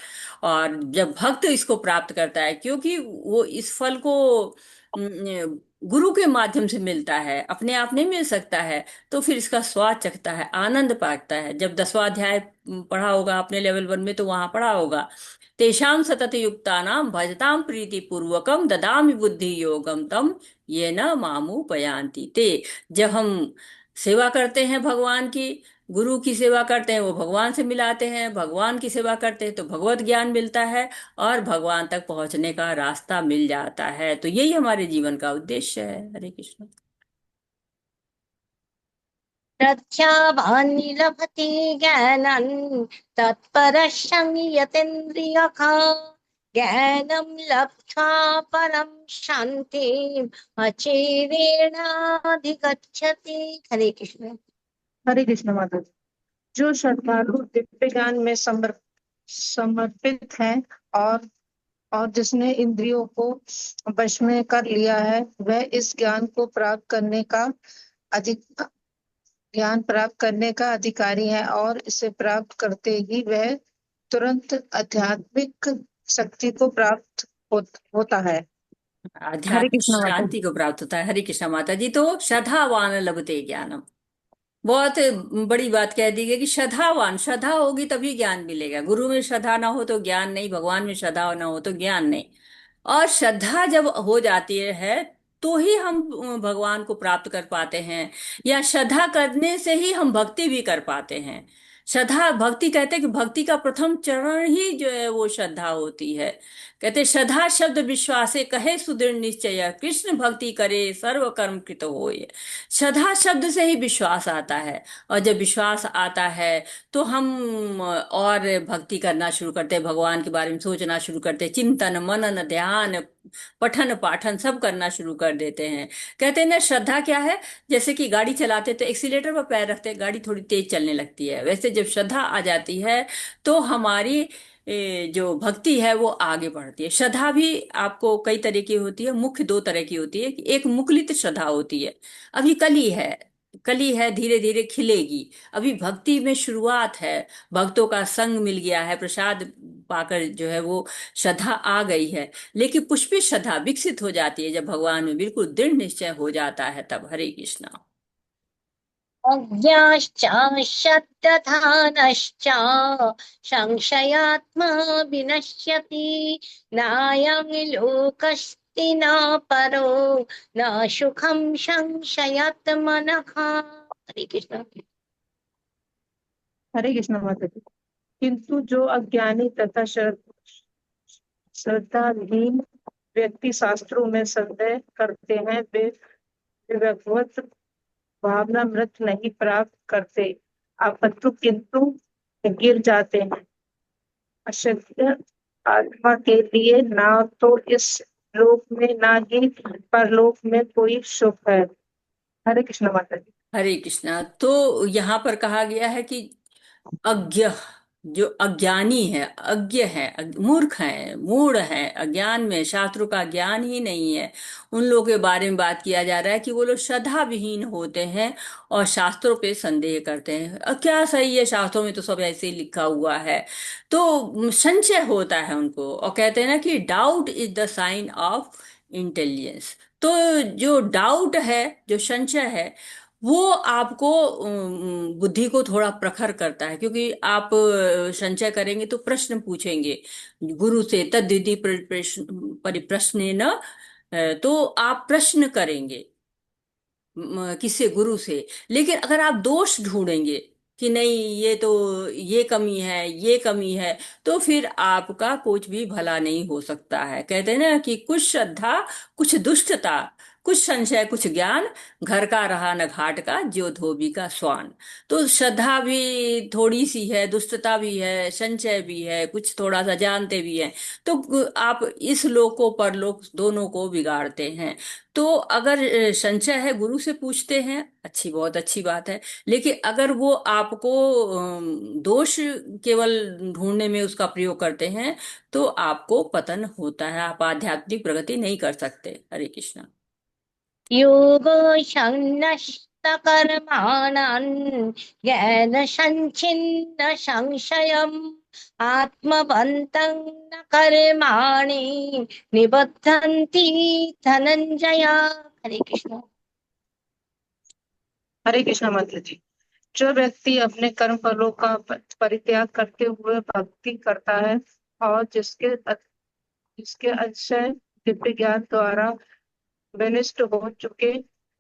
और जब भक्त इसको प्राप्त करता है, क्योंकि वो इस फल को गुरु के माध्यम से मिलता है, अपने आप नहीं मिल सकता है, तो फिर इसका स्वाद चखता है, आनंद पाता है। जब 10वां अध्याय पढ़ा होगा अपने लेवल 1 में, तो वहां पढ़ा होगा, तेषाम सतत युक्तानाम भजताम प्रीति पूर्वकम ददामि बुद्धि योगम तम ये न मामू पयांति ते। जब हम सेवा करते हैं भगवान की, गुरु की सेवा करते हैं, वो भगवान से मिलाते हैं, भगवान की सेवा करते हैं तो भगवत ज्ञान मिलता है, और भगवान तक पहुंचने का रास्ता मिल जाता है। तो यही हमारे जीवन का उद्देश्य है। हरे कृष्ण। प्रत्यावान् लभते ज्ञानं तत्परः संयतेन्द्रियः ज्ञानं लब्ध्वा परं शान्तिम् अचिरेणाधिगच्छति। हरे कृष्ण। हरे कृष्ण माता जी। जो श्रद्धालु दिव्य ज्ञान में समर्पित है, और जिसने इंद्रियों को वश में कर लिया है, वह इस ज्ञान को प्राप्त करने का अधिक ज्ञान प्राप्त करने का अधिकारी है और इसे प्राप्त करते ही वह तुरंत आध्यात्मिक शक्ति को प्राप्त होता है। हरे आध्यात्मिक कृष्ण माता शांति जी। को प्राप्त होता है। हरे कृष्णा माता जी। तो श्रद्धावान लभते ज्ञानम, बहुत बड़ी बात कह दी गई कि श्रद्धावान, श्रद्धा होगी तभी ज्ञान मिलेगा। गुरु में श्रद्धा ना हो तो ज्ञान नहीं, भगवान में श्रद्धा ना हो तो ज्ञान नहीं। और श्रद्धा जब हो जाती है तो ही हम भगवान को प्राप्त कर पाते हैं, या श्रद्धा करने से ही हम भक्ति भी कर पाते हैं। श्रद्धा भक्ति कहते हैं कि भक्ति का प्रथम चरण ही जो है वो श्रद्धा होती है। कहते श्रद्धा शब्द विश्वासे कहे सुदृढ़ निश्चय, कृष्ण भक्ति करे सर्व कर्म कृत होय। श्रद्धा शब्द से ही विश्वास आता है, और जब विश्वास आता है तो हम और भक्ति करना शुरू करते हैं, भगवान के बारे में सोचना शुरू करते हैं, चिंतन मनन ध्यान पठन पाठन सब करना शुरू कर देते हैं। कहते हैं ना, श्रद्धा क्या है? जैसे कि गाड़ी चलाते तो एक्सीलेटर पर पैर रखते हैं, गाड़ी थोड़ी तेज चलने लगती है, वैसे जब श्रद्धा आ जाती है तो हमारी जो भक्ति है वो आगे बढ़ती है। श्रद्धा भी आपको कई तरह की होती है, मुख्य दो तरह की होती है। एक मुकुलित श्रद्धा होती है, अभी कली है, कली है, धीरे धीरे खिलेगी। अभी भक्ति में शुरुआत है, भक्तों का संग मिल गया है, प्रसाद पाकर जो है वो श्रद्धा आ गई है। लेकिन पुष्पित श्रद्धा विकसित हो जाती है जब भगवान में बिल्कुल दृढ़ निश्चय हो जाता है तब। हरे कृष्णा। अज्ञाश्च शब्दधानश्च संशयात्मा विनश्यति, नायं लोकस्ति न परो न सुखं संशयात्मनः। हरे कृष्ण। हरे कृष्ण माता जी। किंतु जो अज्ञानी तथा श्रद्धाहीन व्यक्ति शास्त्रों में संदेह करते हैं, वे भगवत भावना मृत नहीं प्राप्त करते, अपितु किंतु गिर जाते हैं। अशक्त आत्मा के लिए ना तो इस लोक में ना ही परलोक में कोई सुख है। हरे कृष्ण माता जी। हरे कृष्णा। तो यहाँ पर कहा गया है कि अज्ञ, जो अज्ञानी है, अज्ञ है, मूर्ख है, मूढ़ है, अज्ञान में, शास्त्रों का ज्ञान ही नहीं है, उन लोगों के बारे में बात किया जा रहा है कि वो लोग श्रद्धा विहीन होते हैं और शास्त्रों पे संदेह करते हैं। क्या सही है, शास्त्रों में तो सब ऐसे ही लिखा हुआ है। तो संशय होता है उनको, और कहते हैं ना कि doubt is the sign of intelligence. तो जो डाउट है, जो संशय है, वो आपको बुद्धि को थोड़ा प्रखर करता है, क्योंकि आप संचय करेंगे तो प्रश्न पूछेंगे गुरु से, तद्विधि परिप्रश्न न, तो आप प्रश्न करेंगे किससे? गुरु से। लेकिन अगर आप दोष ढूंढेंगे कि नहीं ये तो, ये कमी है, ये कमी है, तो फिर आपका कुछ भी भला नहीं हो सकता है। कहते हैं ना कि कुछ श्रद्धा कुछ दुष्टता, कुछ संशय कुछ ज्ञान, घर का रहा न घाट का, ज्यों धोबी का स्वान। तो श्रद्धा भी थोड़ी सी है, दुष्टता भी है, संशय भी है, कुछ थोड़ा सा जानते भी हैं, तो आप इस लोक को परलोक दोनों को बिगाड़ते हैं। तो अगर संशय है, गुरु से पूछते हैं, अच्छी, बहुत अच्छी बात है। लेकिन अगर वो आपको दोष केवल ढूंढने में उसका प्रयोग करते हैं तो आपको पतन होता है, आप आध्यात्मिक प्रगति नहीं कर सकते। हरे कृष्णा। योगो संनष्ट कर्माणं ज्ञान संचिन्न संशयम्, आत्मवन्तं न कर्माणि निबद्धन्ति धनंजय। हरे कृष्ण। हरे कृष्ण माता जी। जो व्यक्ति अपने कर्म फलों का परित्याग करते हुए भक्ति करता है और जिसके अक्षय दिव्य ज्ञान द्वारा विनिष्ट हो चुके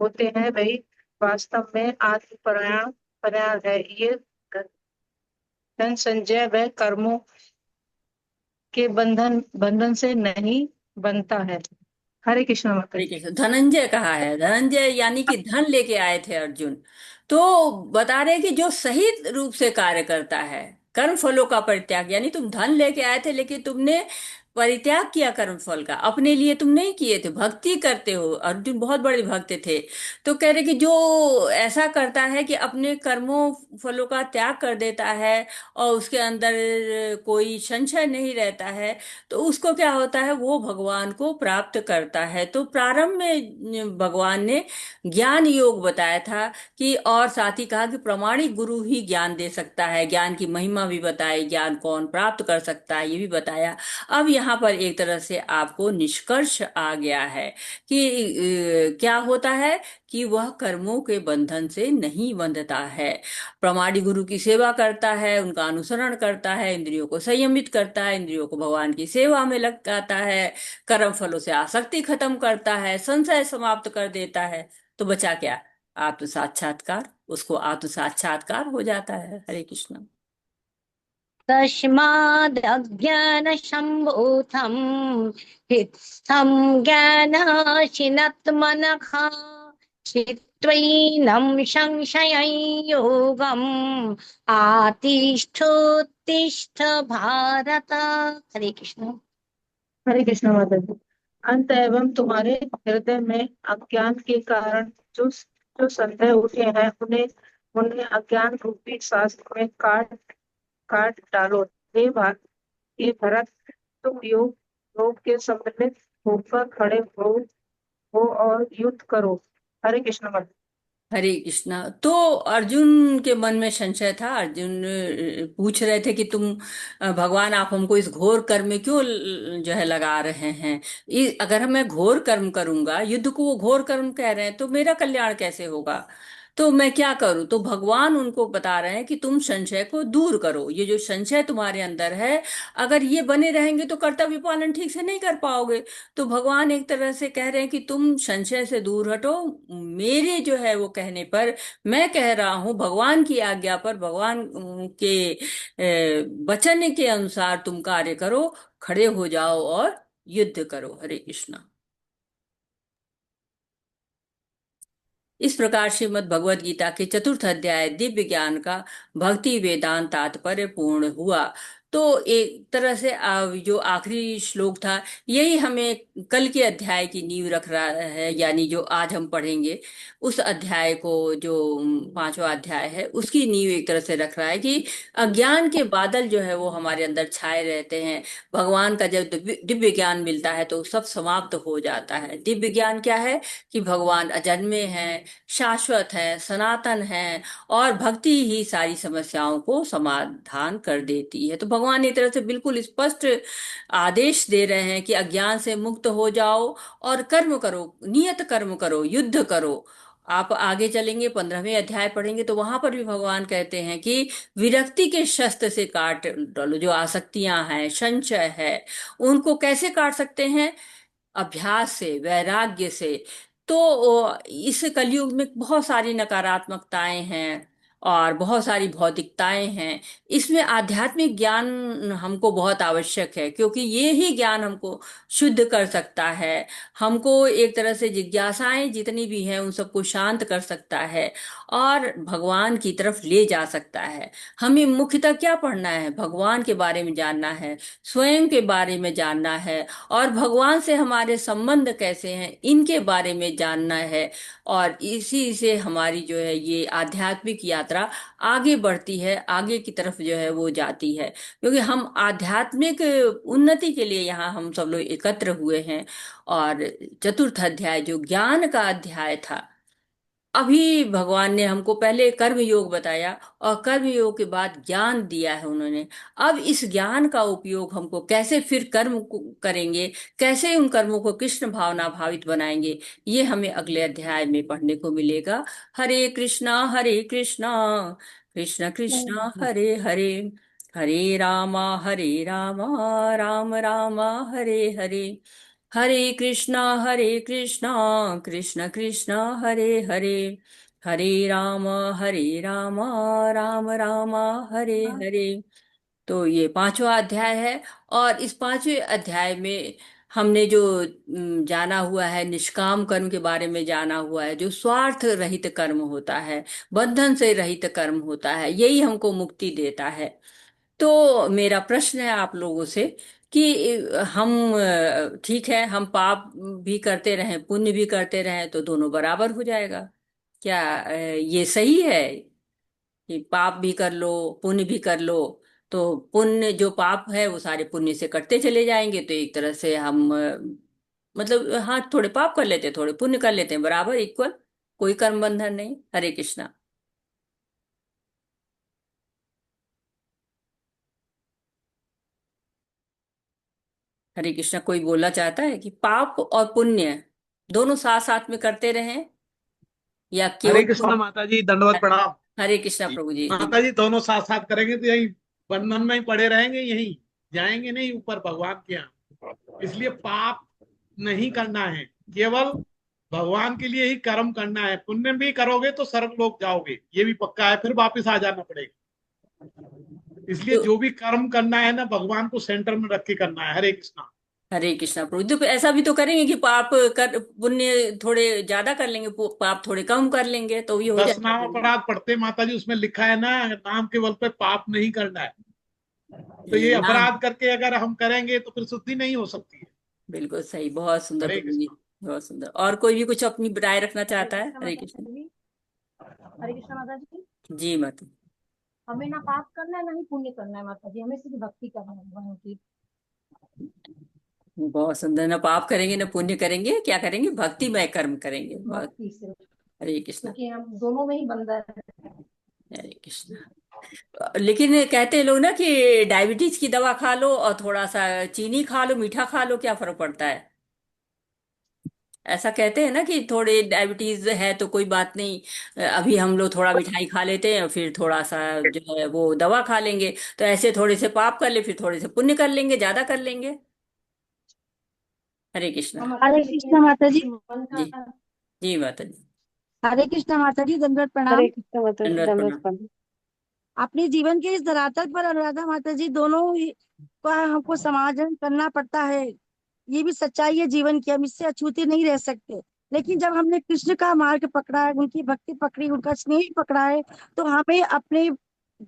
होते हैं, वही वास्तव में आत्मपरायण परायण है। ये धन संजय व कर्मों के बंधन से नहीं बनता है। हरे कृष्ण माता हरे जी। कृष्ण। धनंजय कहा है, धनंजय यानी कि धन लेके आए थे अर्जुन। तो बता रहे हैं कि जो सही रूप से कार्य करता है, कर्म फलों का परित्याग, यानी तुम धन लेके आए थे लेकिन तुमने परित्याग किया कर्म फल का, अपने लिए तुम नहीं किए थे, भक्ति करते हो, अर्जुन बहुत बड़े भक्त थे। तो कह रहे कि जो ऐसा करता है कि अपने कर्मों फलों का त्याग कर देता है और उसके अंदर कोई संशय नहीं रहता है, तो उसको क्या होता है, वो भगवान को प्राप्त करता है। तो प्रारंभ में भगवान ने ज्ञान योग बताया था कि, और साथ ही कहा कि प्रामाणिक गुरु ही ज्ञान दे सकता है, ज्ञान की महिमा भी बताई, ज्ञान कौन प्राप्त कर सकता है ये भी बताया। अब यहाँ पर एक तरह से आपको निष्कर्ष आ गया है कि क्या होता है कि वह कर्मों के बंधन से नहीं बंधता है, प्रमाणी गुरु की सेवा करता है, उनका अनुसरण करता है, इंद्रियों को संयमित करता है, इंद्रियों को भगवान की सेवा में लगाता है, कर्म फलों से आसक्ति खत्म करता है, संशय समाप्त कर देता है। तो बचा क्या? आत्म साक्षात्कार। उसको आत्म साक्षात्कार हो जाता है। हरे कृष्ण। तस्मादज्ञानसम्भूतं हृत्स्थं ज्ञानाशिनत्मनः चित्त्वैनं संशयं योगम् आतिष्ठोत्तिष्ठ भारत। हरे कृष्ण। हरे कृष्ण माता जी। अंत एवं तुम्हारे हृदय में अज्ञान के कारण जो जो संदेह उठे हैं, उन्हें उन्हें अज्ञान रूपी शास्त्र में काट काट डालो। हे भरत, तुम योग योग के सम्मिलित होकर खड़े हो और युद्ध करो। हरे कृष्ण माता। हरे कृष्णा। तो अर्जुन के मन में संशय था। अर्जुन पूछ रहे थे कि तुम भगवान, आप हमको इस घोर कर्म में क्यों जो है लगा रहे हैं? अगर मैं घोर कर्म करूंगा, युद्ध को वो घोर कर्म कह रहे हैं, तो मेरा कल्याण कैसे होगा? तो मैं क्या करूं? तो भगवान उनको बता रहे हैं कि तुम संशय को दूर करो। ये जो संशय तुम्हारे अंदर है, अगर ये बने रहेंगे तो कर्तव्य पालन ठीक से नहीं कर पाओगे। तो भगवान एक तरह से कह रहे हैं कि तुम संशय से दूर हटो, मेरे जो है वो कहने पर मैं कह रहा हूं, भगवान की आज्ञा पर, भगवान के वचन के अनुसार तुम कार्य करो, खड़े हो जाओ और युद्ध करो। हरे कृष्णा। इस प्रकार श्रीमद् भगवद गीता के चतुर्थ अध्याय दिव्य ज्ञान का भक्ति वेदांत तात्पर्य पूर्ण हुआ। तो एक तरह से जो आखिरी श्लोक था, यही हमें कल के अध्याय की नींव रख रहा है, यानी जो आज हम पढ़ेंगे उस अध्याय को, जो पांचवा अध्याय है, उसकी नींव एक तरह से रख रहा है कि अज्ञान के बादल जो है वो हमारे अंदर छाए रहते हैं। भगवान का जब दिव्य ज्ञान मिलता है तो सब समाप्त हो जाता है। दिव्य ज्ञान क्या है? कि भगवान अजन्मे हैं, शाश्वत है, सनातन है, और भक्ति ही सारी समस्याओं को समाधान कर देती है। तो भगवान एक तरह से बिल्कुल स्पष्ट आदेश दे रहे हैं कि अज्ञान से मुक्त हो जाओ और कर्म करो, नियत कर्म करो, युद्ध करो। आप आगे चलेंगे, 15वें अध्याय पढ़ेंगे, तो वहां पर भी भगवान कहते हैं कि विरक्ति के शस्त्र से काट डालो जो आसक्तियां हैं, संशय है, उनको कैसे काट सकते हैं? अभ्यास से, वैराग्य से। तो इस कलयुग में बहुत सारी नकारात्मकताएं हैं और बहुत सारी भौतिकताएं हैं। इसमें आध्यात्मिक ज्ञान हमको बहुत आवश्यक है, क्योंकि ये ही ज्ञान हमको शुद्ध कर सकता है, हमको एक तरह से जिज्ञासाएं जितनी भी हैं उन सबको शांत कर सकता है और भगवान की तरफ ले जा सकता है। हमें मुख्यतः क्या पढ़ना है? भगवान के बारे में जानना है, स्वयं के बारे में जानना है, और भगवान से हमारे संबंध कैसे हैं इनके बारे में जानना है। और इसी से हमारी जो है ये आध्यात्मिक यात्रा आगे बढ़ती है, आगे की तरफ जो है वो जाती है। क्योंकि हम आध्यात्मिक उन्नति के लिए यहाँ हम सब लोग एकत्र हुए हैं। और चतुर्थ अध्याय जो ज्ञान का अध्याय था, अभी भगवान ने हमको पहले कर्म योग बताया और कर्म योग के बाद ज्ञान दिया है उन्होंने। अब इस ज्ञान का उपयोग हमको कैसे फिर करेंगे, कैसे उन कर्मों को कृष्ण भावना भावित बनाएंगे, ये हमें अगले अध्याय में पढ़ने को मिलेगा। हरे कृष्णा, हरे कृष्णा, कृष्ण कृष्णा हरे हरे, हरे रामा राम राम हरे हरे, हरे कृष्णा कृष्ण कृष्ण हरे हरे, हरे राम राम राम हरे हरे। तो ये पांचवा अध्याय है। और इस पांचवें अध्याय में हमने जो जाना हुआ है, निष्काम कर्म के बारे में जाना हुआ है, जो स्वार्थ रहित कर्म होता है, बंधन से रहित कर्म होता है, यही हमको मुक्ति देता है। तो मेरा प्रश्न है आप लोगों से कि हम ठीक है, हम पाप भी करते रहें पुण्य भी करते रहें तो दोनों बराबर हो जाएगा। क्या ये सही है कि पाप भी कर लो पुण्य भी कर लो, तो पुण्य जो पाप है वो सारे पुण्य से कटते चले जाएंगे, तो एक तरह से हम मतलब हाँ थोड़े पाप कर लेते हैं थोड़े पुण्य कर लेते हैं, बराबर इक्वल, कोई कर्म बंधन नहीं। हरे कृष्णा। हरे कृष्णा। कोई बोलना चाहता है कि पाप और पुण्य दोनों साथ साथ में करते रहें या हरे केवल कृष्ण माता जी, दंडवत प्रणाम। हरे कृष्णा जी प्रभु जी। जी माता जी, दोनों साथ साथ करेंगे तो यही बंधन में ही पड़े रहेंगे, यही जाएंगे नहीं ऊपर भगवान के यहाँ। इसलिए पाप नहीं करना है, केवल भगवान के लिए ही कर्म करना है। पुण्य भी करोगे तो स्वर्ग लोक जाओगे, ये भी पक्का है, फिर वापस आ जाना पड़ेगा। इसलिए तो जो भी कर्म करना है ना, भगवान को सेंटर में रख के करना है। हरे कृष्णा। हरे कृष्णा प्रभु जी। तो ऐसा भी तो करेंगे कि पाप कर पुण्य थोड़े ज्यादा कर लेंगे पाप थोड़े कम कर लेंगे तो ये हो 10 जाएगा नाम पुण्य। अपराध पढ़ते माता जी, उसमें लिखा है ना, नाम के बल पे पाप नहीं करना है। तो ये नाम अपराध करके अगर हम करेंगे तो फिर शुद्धि नहीं हो सकती है। बिल्कुल सही, बहुत सुंदर हरे प्रभु जी, कृष्णा। बहुत सुंदर। और कोई भी कुछ अपनी राय रखना हरे चाहता है? कृष्ण हरे माता कृष्ण। जी। हरे कृष्ण माता जी। जी माता। हमें ना पाप करना है ना ही पुण्य करना है माता जी, हमें सिर्फ भक्ति करना है भगवान की। बहुत सुंदर। ना पाप करेंगे ना पुण्य करेंगे, क्या करेंगे? भक्तिमय कर्म करेंगे। बहुत। भक्ति सिर्फ, हरे कृष्ण। क्योंकि हम दोनों में ही बंधन है। हरे कृष्ण। लेकिन कहते हैं लोग ना कि डायबिटीज की दवा खा लो और थोड़ा सा चीनी खा लो मीठा खा लो, क्या फर्क पड़ता है? ऐसा कहते हैं ना कि थोड़े डायबिटीज है तो कोई बात नहीं, अभी हम लोग थोड़ा मिठाई खा लेते हैं फिर थोड़ा सा जो है वो दवा खा लेंगे, तो ऐसे थोड़े से पाप कर ले फिर थोड़े से पुण्य कर लेंगे, ज्यादा कर लेंगे। हरे कृष्णा। हम माता हरे जी कृष्ण माता जी। लेकिन मन जी। का। जी माता जी। हरे कृष्ण माता जी, दंडवत हरे प्रणाम। कृष्ण माता जी, दंडवत दंडवत प्रणाम। प्रणाम। अपने जीवन के इस धरातल पर अनुराधा माता जी का हमको समाधान करना पड़ता है। ये भी सच्चाई है जीवन की, हम इससे अछूते नहीं रह सकते। लेकिन जब हमने कृष्ण का मार्ग पकड़ा है, उनकी भक्ति पकड़ी, उनका स्नेह पकड़ा है, तो हमें अपने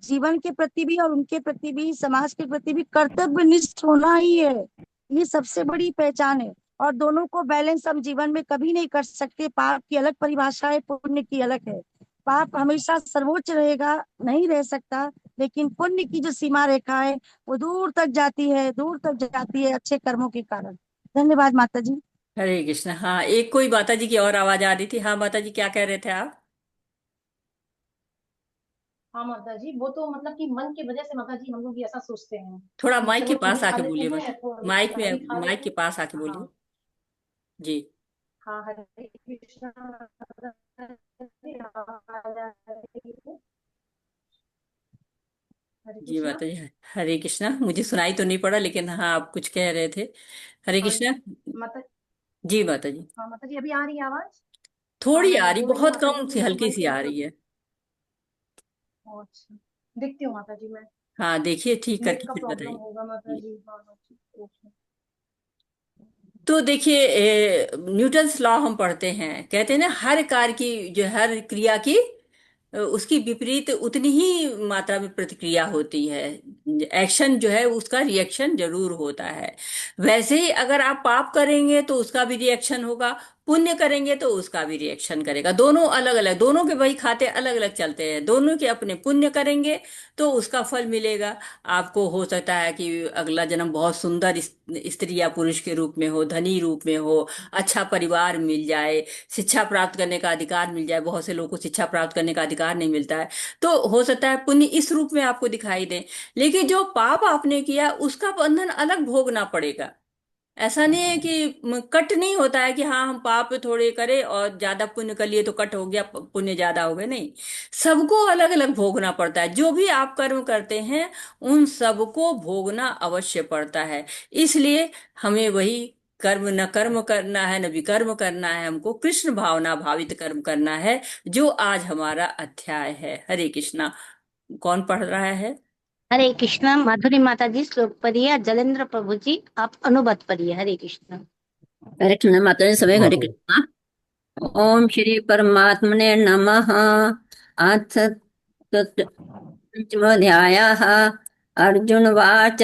जीवन के प्रति भी और उनके प्रति भी, समाज के प्रति भी कर्तव्यनिष्ठ होना ही है। ये सबसे बड़ी पहचान है। और दोनों को बैलेंस हम जीवन में कभी नहीं कर सकते। पाप की अलग परिभाषा है, पुण्य की अलग है। पाप हमेशा सर्वोच्च रहेगा, नहीं रह सकता। लेकिन पुण्य की जो सीमा रेखा है वो दूर तक जाती है, दूर तक जाती है अच्छे कर्मों के कारण। धन्यवाद माता जी। हरे कृष्णा। हाँ, एक कोई माता जी की और आवाज आ रही थी। हाँ माता जी, क्या कह रहे थे आप? हाँ माता जी, वो तो मतलब कि मन की वजह से माता जी हम लोग भी ऐसा सोचते हैं थोड़ा कि माइक के चलो पास चीनी खा आके लेते बोलिए बस। हैं, थोड़ी माइक मिठाई में खा माइक लेते के हैं। पास आके बोलिए। हाँ। जी। हाँ हरे कृष्णा माता जी, हरे जी कृष्णा। माता जी। हरे कृष्णा। मुझे सुनाई तो नहीं पड़ा लेकिन हाँ आप कुछ कह रहे थे। हरे हाँ कृष्णा। माता। जी माता जी। हाँ माता जी, अभी आ रही है आवाज? हाँ थोड़ी मैं आ रही, बोल रही हूँ बहुत माता जी कम की सी मेरे हल्की मन सी के आ मतलब। रही है। ओ, अच्छा। देखती हूँ माता जी मैं। हाँ देखिए, ठीक नेट करके का फिर प्रॉब्लम बताइए। होगा माता जी, हाँ हाँ ठीक, ओके। तो देखिए, न्यूटन्स लॉ हम पढ़ते हैं, कहते हैं ना हर कार्य की जो हर क्रिया की उसकी विपरीत उतनी ही मात्रा में प्रतिक्रिया होती है। एक्शन जो है उसका रिएक्शन जरूर होता है। वैसे ही अगर आप पाप करेंगे तो उसका भी रिएक्शन होगा, पुण्य करेंगे तो उसका भी रिएक्शन करेगा। दोनों अलग अलग, दोनों के वही खाते अलग अलग चलते हैं। दोनों के अपने पुण्य करेंगे तो उसका फल मिलेगा। आपको हो सकता है कि अगला जन्म बहुत सुंदर स्त्री या पुरुष के रूप में हो, धनी रूप में हो, अच्छा परिवार मिल जाए, शिक्षा प्राप्त करने का अधिकार मिल जाए। बहुत से लोगों को शिक्षा प्राप्त करने का अधिकार नहीं मिलता है, तो हो सकता है पुण्य इस रूप में आपको दिखाई दे। लेकिन जो पाप आपने किया उसका बंधन अलग भोगना पड़ेगा। ऐसा नहीं है कि कट नहीं होता है कि हाँ हम पाप थोड़े करे और ज्यादा पुण्य कर लिए तो कट हो गया, पुण्य ज्यादा हो गया, नहीं। सबको अलग अलग भोगना पड़ता है। जो भी आप कर्म करते हैं उन सबको भोगना अवश्य पड़ता है। इसलिए हमें वही कर्म, न कर्म करना है न विकर्म करना है, हमको कृष्ण भावना भावित कर्म करना है, जो आज हमारा अध्याय है। हरे कृष्णा। कौन पढ़ रहा है? हरे कृष्णा माधुरी माता जी श्लोक पढ़िए। जलेंद्र प्रभु जी आप अनुवाद पढ़िए। हरे कृष्णा। हरे कृष्ण माता जी, सभी हरे कृष्णा। ओम श्री परमात्मने नमः। अथ तत् पंचमोऽध्यायः। अर्जुन वाच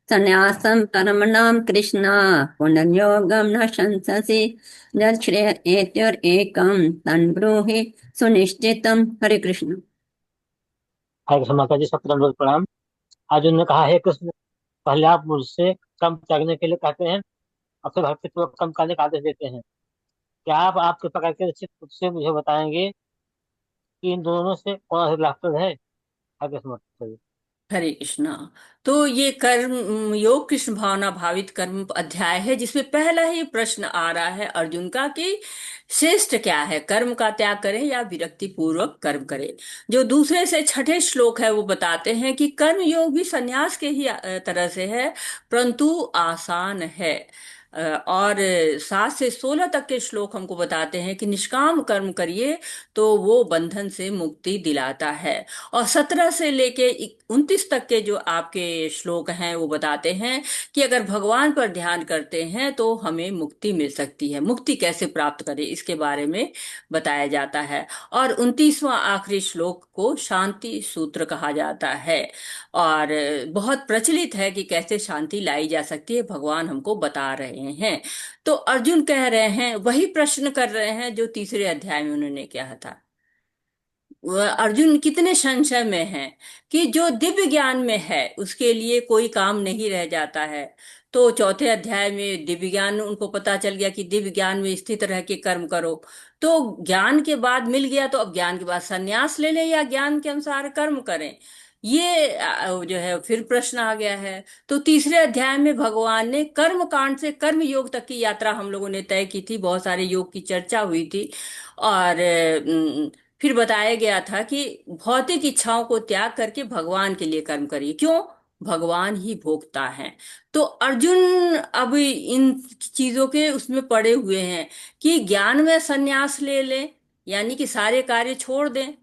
संन्यासं कर्मणां कृष्ण पुनर्योगं न शंससि यच्छ्रेयेत्युरेकं तं ब्रूहि सुनिश्चितं। हरे कृष्ण। हरे कृष्ण माता जी, सत्रह रोज प्रणाम। अर्जुन ने कहा, है कृष्ण, पहले आप मुझसे कम त्यागने के लिए कहते हैं और फिर भक्ति पूर्वक कम करने का आदेश देते हैं। क्या आप कृपा करके निश्चित रूप से मुझे बताएंगे कि इन दोनों से कौन अधिक लाभप्रद है? हरे कृष्ण माता जी। हरे कृष्णा। तो ये कर्म योग कृष्ण भावना भावित कर्म अध्याय है, जिसमें पहला ही प्रश्न आ रहा है अर्जुन का कि श्रेष्ठ क्या है, कर्म का त्याग करें या विरक्ति पूर्वक कर्म करें। जो दूसरे से छठे श्लोक है वो बताते हैं कि कर्म योग भी संन्यास के ही तरह से है, परंतु आसान है। और 7 से 16 तक के श्लोक हमको बताते हैं कि निष्काम कर्म करिए तो वो बंधन से मुक्ति दिलाता है। और 17 से लेके 29 तक के जो आपके श्लोक हैं वो बताते हैं कि अगर भगवान पर ध्यान करते हैं तो हमें मुक्ति मिल सकती है। मुक्ति कैसे प्राप्त करें इसके बारे में बताया जाता है। और 29वां आखिरी श्लोक को शांति सूत्र कहा जाता है और बहुत प्रचलित है कि कैसे शांति लाई जा सकती है, भगवान हमको बता रहे हैं। तो अर्जुन कह रहे हैं, वही प्रश्न कर रहे हैं जो तीसरे अध्याय में उन्होंने कहा था। अर्जुन कितने संशय में है कि जो दिव्य ज्ञान में है उसके लिए कोई काम नहीं रह जाता है। तो चौथे अध्याय में दिव्य ज्ञान उनको पता चल गया कि दिव्य ज्ञान में स्थित रह के कर्म करो। तो ज्ञान के बाद मिल गया, तो अब ज्ञान के बाद संन्यास ले लें या ज्ञान के अनुसार कर्म करें, ये जो है फिर प्रश्न आ गया है। तो तीसरे अध्याय में भगवान ने कर्म कांड से कर्म योग तक की यात्रा हम लोगों ने तय की थी, बहुत सारे योग की चर्चा हुई थी। और फिर बताया गया था कि भौतिक इच्छाओं को त्याग करके भगवान के लिए कर्म करिए। क्यों? भगवान ही भोगता है। तो अर्जुन अब इन चीजों के उसमें पड़े हुए हैं कि ज्ञान में संन्यास ले लें, यानी कि सारे कार्य छोड़ दें।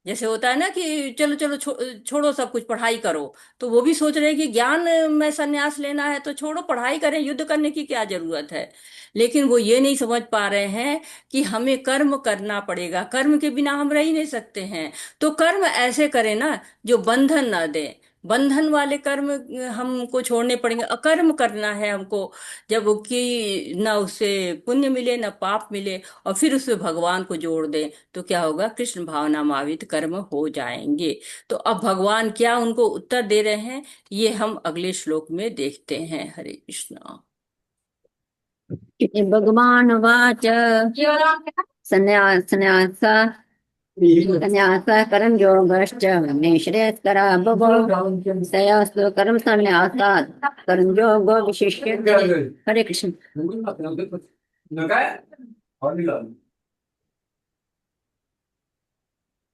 जैसे होता है ना कि चलो चलो छोड़ो सब कुछ, पढ़ाई करो। तो वो भी सोच रहे हैं कि ज्ञान में संन्यास लेना है तो छोड़ो, पढ़ाई करें, युद्ध करने की क्या जरूरत है। लेकिन वो ये नहीं समझ पा रहे हैं कि हमें कर्म करना पड़ेगा, कर्म के बिना हम रह ही नहीं सकते हैं। तो कर्म ऐसे करें ना जो बंधन ना दे। बंधन वाले कर्म हमको छोड़ने पड़ेंगे, अकर्म करना है हमको, जब कि ना उससे पुण्य मिले ना पाप मिले, और फिर उसमें भगवान को जोड़ दें तो क्या होगा, कृष्ण भावनामावित कर्म हो जाएंगे। तो अब भगवान क्या उनको उत्तर दे रहे हैं ये हम अगले श्लोक में देखते हैं। हरे कृष्णा। भगवान वाच संन्यास कर्म योगश्च निःश्रेयस्करा बभूव तयोस्तु कर्म संन्यासात् कर्म योगो विशिष्यते। हरे कृष्ण।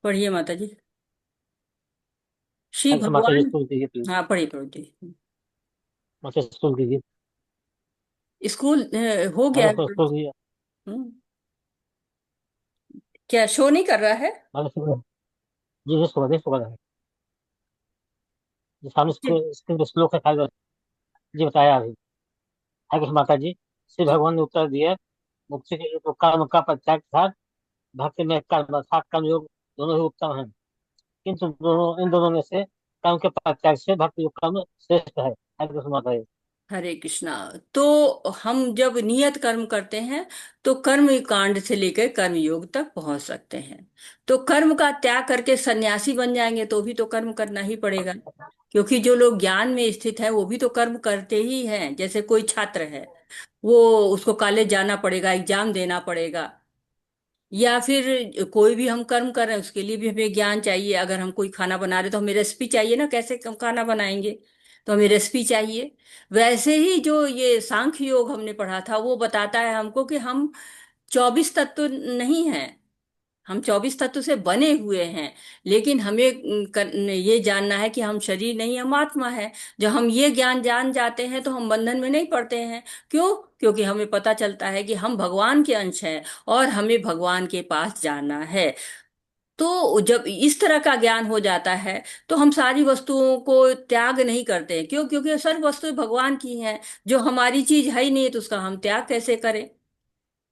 पढ़िए माता जी। श्री हरे कृष्ण माता जी, भगवान। स्कूल कीजिए प्लीज। हाँ पढ़िए पढ़िए। माता जी, स्कूल कीजिए। स्कूल हो गया हरे है। कृष्ण, स्कूल कीजिए। हम्म, क्या शो नहीं कर रहा है? हरे कृष्ण जी, जी सुबह सुबह है जी, सामने स्क्रीन पे श्लोक है खाली। जी बताया अभी। हरे कृष्ण माता जी, श्री भगवान ने उत्तर दिया, मुक्ति के लिए तो कर्म का परित्याग था, भक्ति में कर्म अर्थात कर्म योग दोनों ही उत्तम है, किंतु इन दोनों में से कर्म के परित्याग से भक्ति योग कर्म श्रेष्ठ है। हरे कृष्ण माता जी। हरे कृष्णा। तो हम जब नियत कर्म करते हैं तो कर्म कांड से लेकर कर्म योग तक पहुंच सकते हैं। तो कर्म का त्याग करके सन्यासी बन जाएंगे तो भी तो कर्म करना ही पड़ेगा, क्योंकि जो लोग ज्ञान में स्थित हैं वो भी तो कर्म करते ही हैं। जैसे कोई छात्र है, वो उसको कॉलेज जाना पड़ेगा, एग्जाम देना पड़ेगा, या फिर कोई भी हम कर्म कर रहे हैं उसके लिए भी हमें ज्ञान चाहिए। अगर हम कोई खाना बना रहे तो हमें रेसिपी चाहिए ना, कैसे हम खाना बनाएंगे, तो हमें रेसिपी चाहिए। वैसे ही जो ये सांख्य योग हमने पढ़ा था वो बताता है हमको कि हम 24 तत्व नहीं हैं, हम 24 तत्व से बने हुए हैं। लेकिन हमें ये जानना है कि हम शरीर नहीं, हम आत्मा है। जब हम ये ज्ञान जान जाते हैं तो हम बंधन में नहीं पड़ते हैं। क्यों? क्योंकि हमें पता चलता है कि हम भगवान के अंश हैं और हमें भगवान के पास जाना है। तो जब इस तरह का ज्ञान हो जाता है तो हम सारी वस्तुओं को त्याग नहीं करते हैं। क्यों? क्योंकि सर्व वस्तुएं भगवान की हैं। जो हमारी चीज है ही नहीं तो उसका हम त्याग कैसे करें।